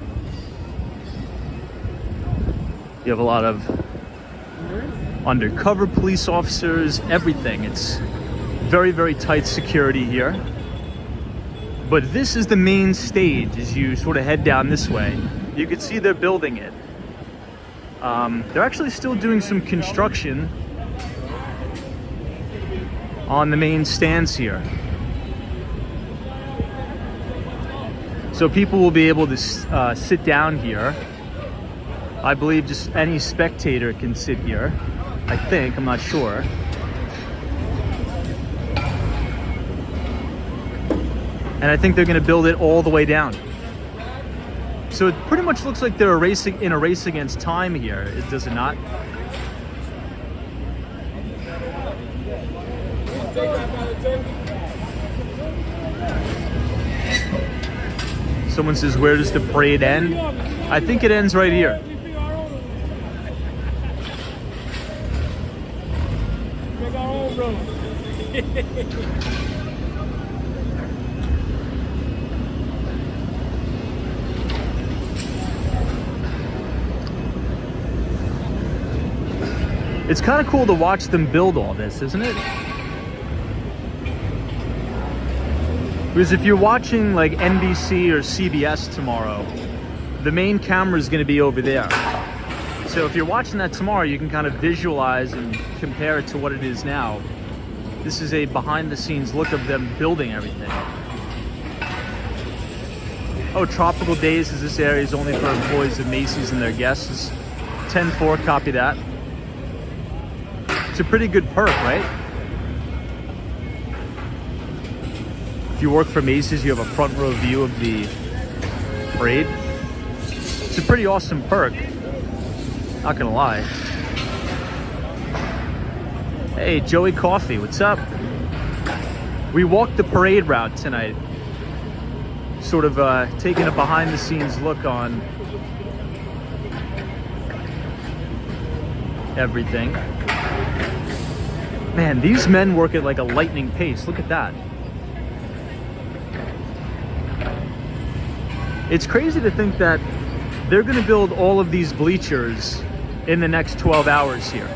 You have a lot of undercover police officers, everything. It's very, very tight security here. But this is the main stage as you sort of head down this way. You can see they're building it. They're actually still doing some construction on the main stands here. So people will be able to sit down here. I believe just any spectator can sit here. I think, I'm not sure. And I think they're going to build it all the way down. So it pretty much looks like they're in a race against time here, does it not? Someone says, where does the parade end? I think it ends right here. It's kind of cool to watch them build all this, isn't it? Because if you're watching like NBC or CBS tomorrow, the main camera is going to be over there. So if you're watching that tomorrow, you can kind of visualize and compare it to what it is now. This is a behind-the-scenes look of them building everything. Oh, Tropical Days is this area is only for employees of Macy's and their guests. 10-4, copy that. It's a pretty good perk, right? If you work for Macy's, you have a front row view of the parade. It's a pretty awesome perk. Not gonna lie. Hey, Joey Coffee, what's up? We walked the parade route tonight. Sort of taking a behind-the-scenes look on everything. Man, these men work at like a lightning pace. Look at that. It's crazy to think that they're going to build all of these bleachers in the next 12 hours here.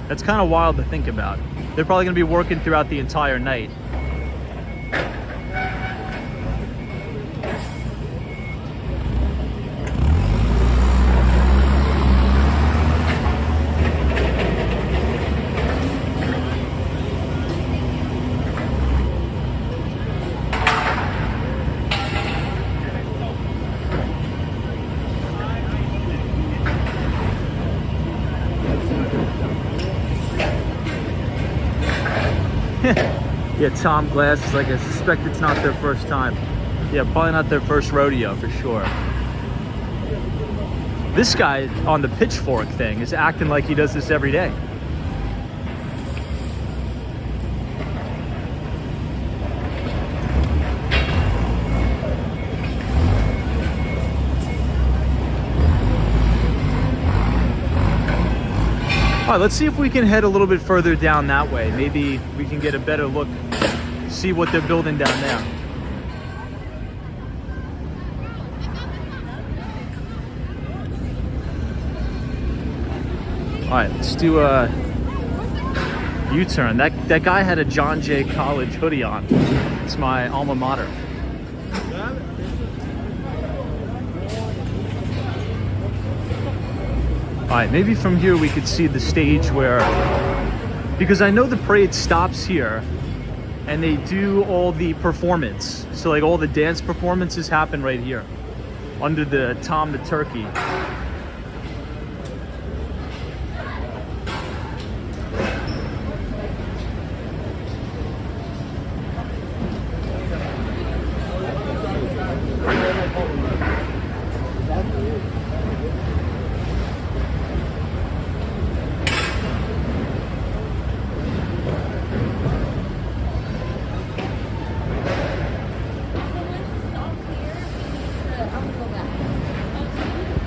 That's kind of wild to think about. They're probably going to be working throughout the entire night. Yeah, Tom Glass is like, I suspect it's not their first time. Yeah, probably not their first rodeo for sure. This guy on the pitchfork thing is acting like he does this every day. All right, let's see if we can head a little bit further down that way. Maybe we can get a better look, see what they're building down there. All right, let's do a U-turn. That guy had a John Jay College hoodie on. It's my alma mater. All right, maybe from here we could see the stage where, because I know the parade stops here and they do all the performance. So like all the dance performances happen right here under the Tom the Turkey.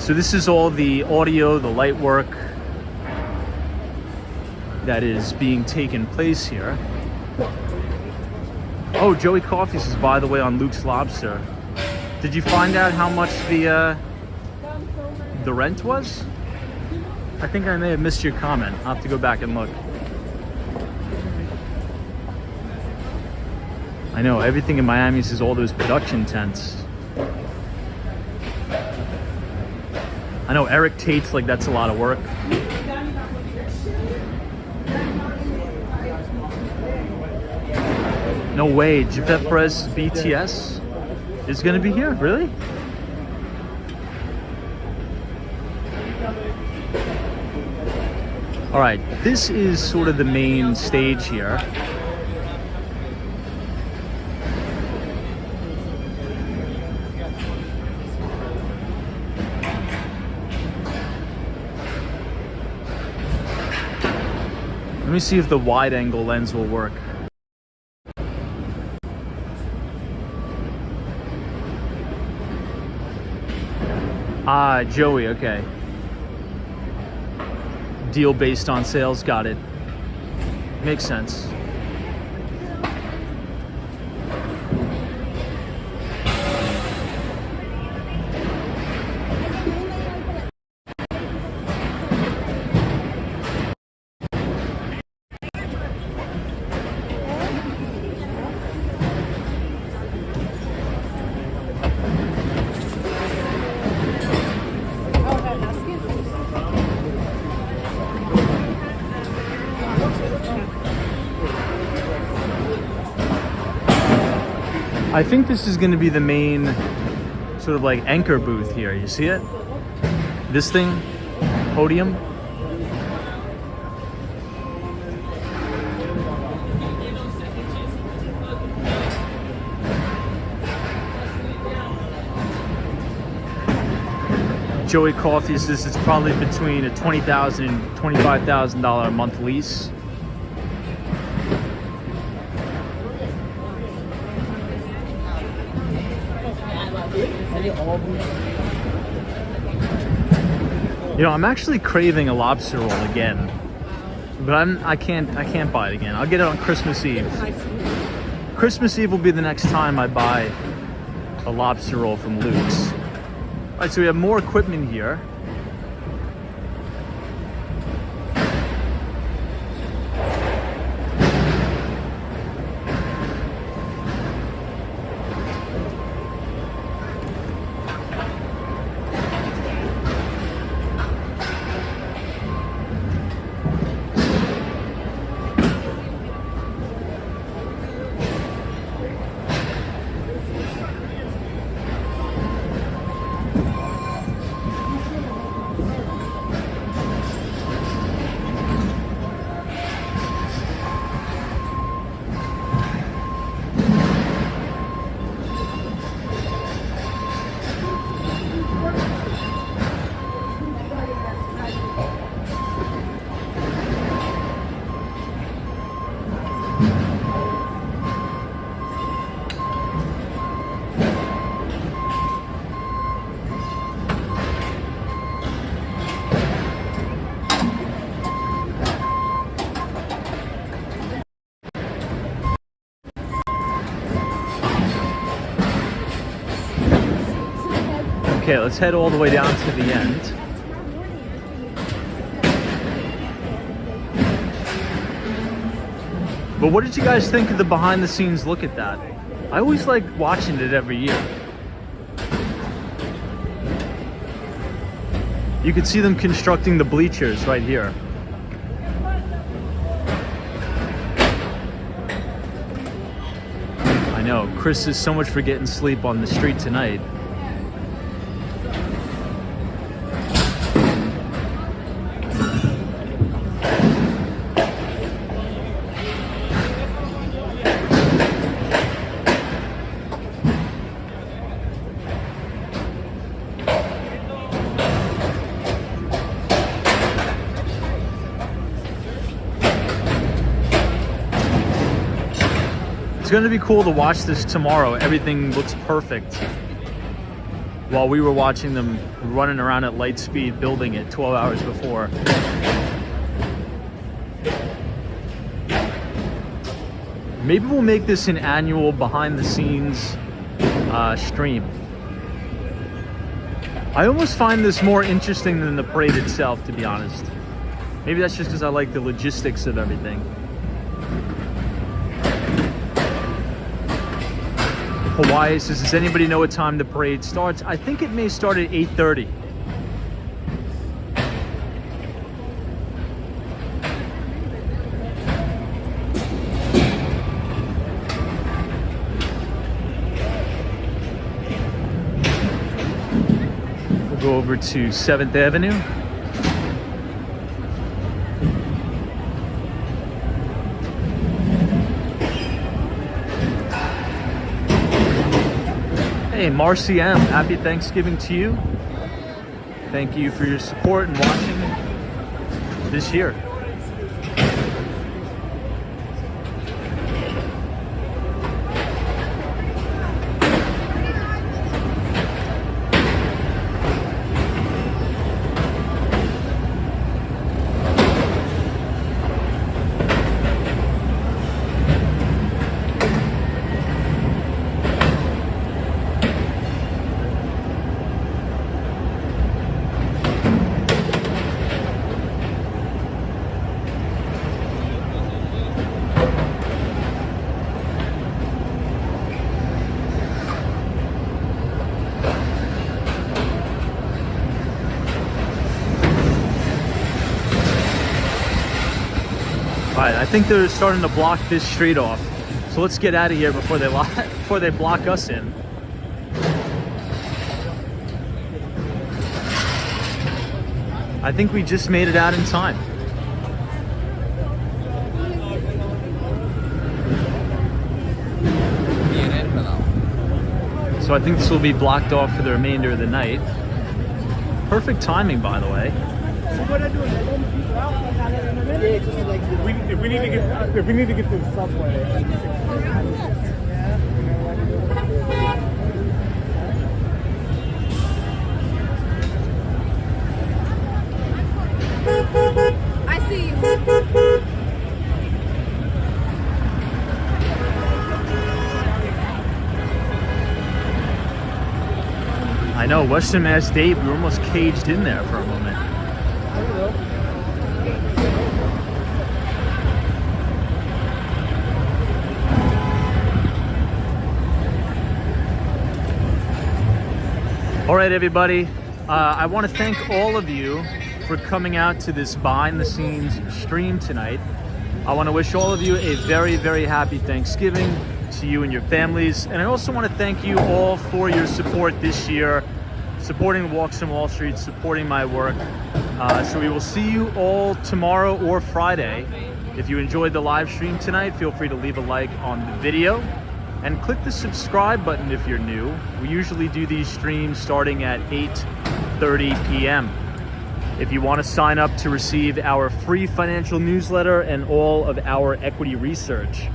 So this is all the audio, the light work that is being taken place here. Oh, Joey Coffee's is, by the way, on Luke's Lobster. Did you find out how much the rent was? I think I may have missed your comment. I'll have to go back and look. I know, everything in Miami is all those production tents. I know Eric Tate's like, that's a lot of work. No way, Javette Perez BTS is gonna be here, really? All right, this is sort of the main stage here. Let me see if the wide angle lens will work. Ah, Joey, okay. Deal based on sales, got it. Makes sense. I think this is going to be the main sort of like anchor booth here. You see it? This thing, podium. Joey Coffee's, this is probably between a $20,000 and $25,000 a month lease. You know, I'm actually craving a lobster roll again, but I can't buy it again. I'll get it on Christmas Eve. Christmas Eve will be the next time I buy a lobster roll from Luke's. All right, so we have more equipment here. Okay, let's head all the way down to the end. But what did you guys think of the behind the scenes look at that? I always like watching it every year. You could see them constructing the bleachers right here. I know, Chris is so much for getting sleep on the street tonight. It's going to be cool to watch this tomorrow. Everything looks perfect. while we were watching them running around at light speed building it 12 hours before. Maybe we'll make this an annual behind the scenes stream. I almost find this more interesting than the parade itself, to be honest. Maybe that's just because I like the logistics of everything. Hawaii says, does anybody know what time the parade starts? I think it may start at 8:30. We'll go over to 7th Avenue. Hey, Marcy M, happy Thanksgiving to you. Thank you for your support and watching this year. Alright, I think they're starting to block this street off. So let's get out of here before they block us in. I think we just made it out in time. So I think this will be blocked off for the remainder of the night. Perfect timing, by the way. If we need to get to the subway. I see you. I know, Western Mass Dave, we were almost caged in there for a moment. All right, everybody. I want to thank all of you for coming out to this behind the scenes stream tonight. I want to wish all of you a very, very happy Thanksgiving to you and your families. And I also want to thank you all for your support this year, supporting Walks on Wall Street, supporting my work. So we will see you all tomorrow or Friday. If you enjoyed the live stream tonight, feel free to leave a like on the video. And click the subscribe button if you're new. We usually do these streams starting at 8:30 p.m. If you want to sign up to receive our free financial newsletter and all of our equity research,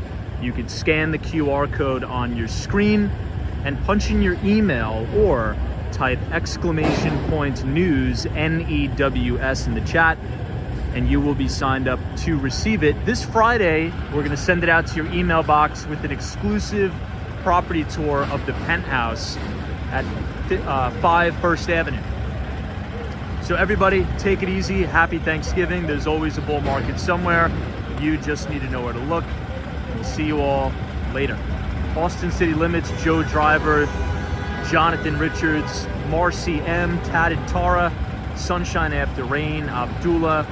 you can scan the QR code on your screen and punch in your email or type !news, N-E-W-S in the chat, and you will be signed up to receive it. This Friday, we're going to send it out to your email box with an exclusive property tour of the penthouse at 5 First Avenue. So everybody, take it easy. Happy Thanksgiving. There's always a bull market somewhere. You just need to know where to look. We'll see you all later. Austin City Limits, Joe Driver, Jonathan Richards, Marcy M, Tatted Tara, Sunshine After Rain, Abdullah,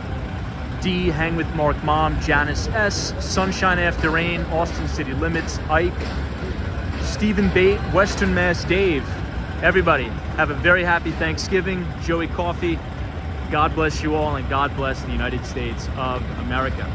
D, Hang with Mark Mom, Janice S, Sunshine After Rain, Austin City Limits, Ike, Stephen Bate, Western Mass Dave. Everybody, have a very happy Thanksgiving. Joey Coffee, God bless you all, and God bless the United States of America.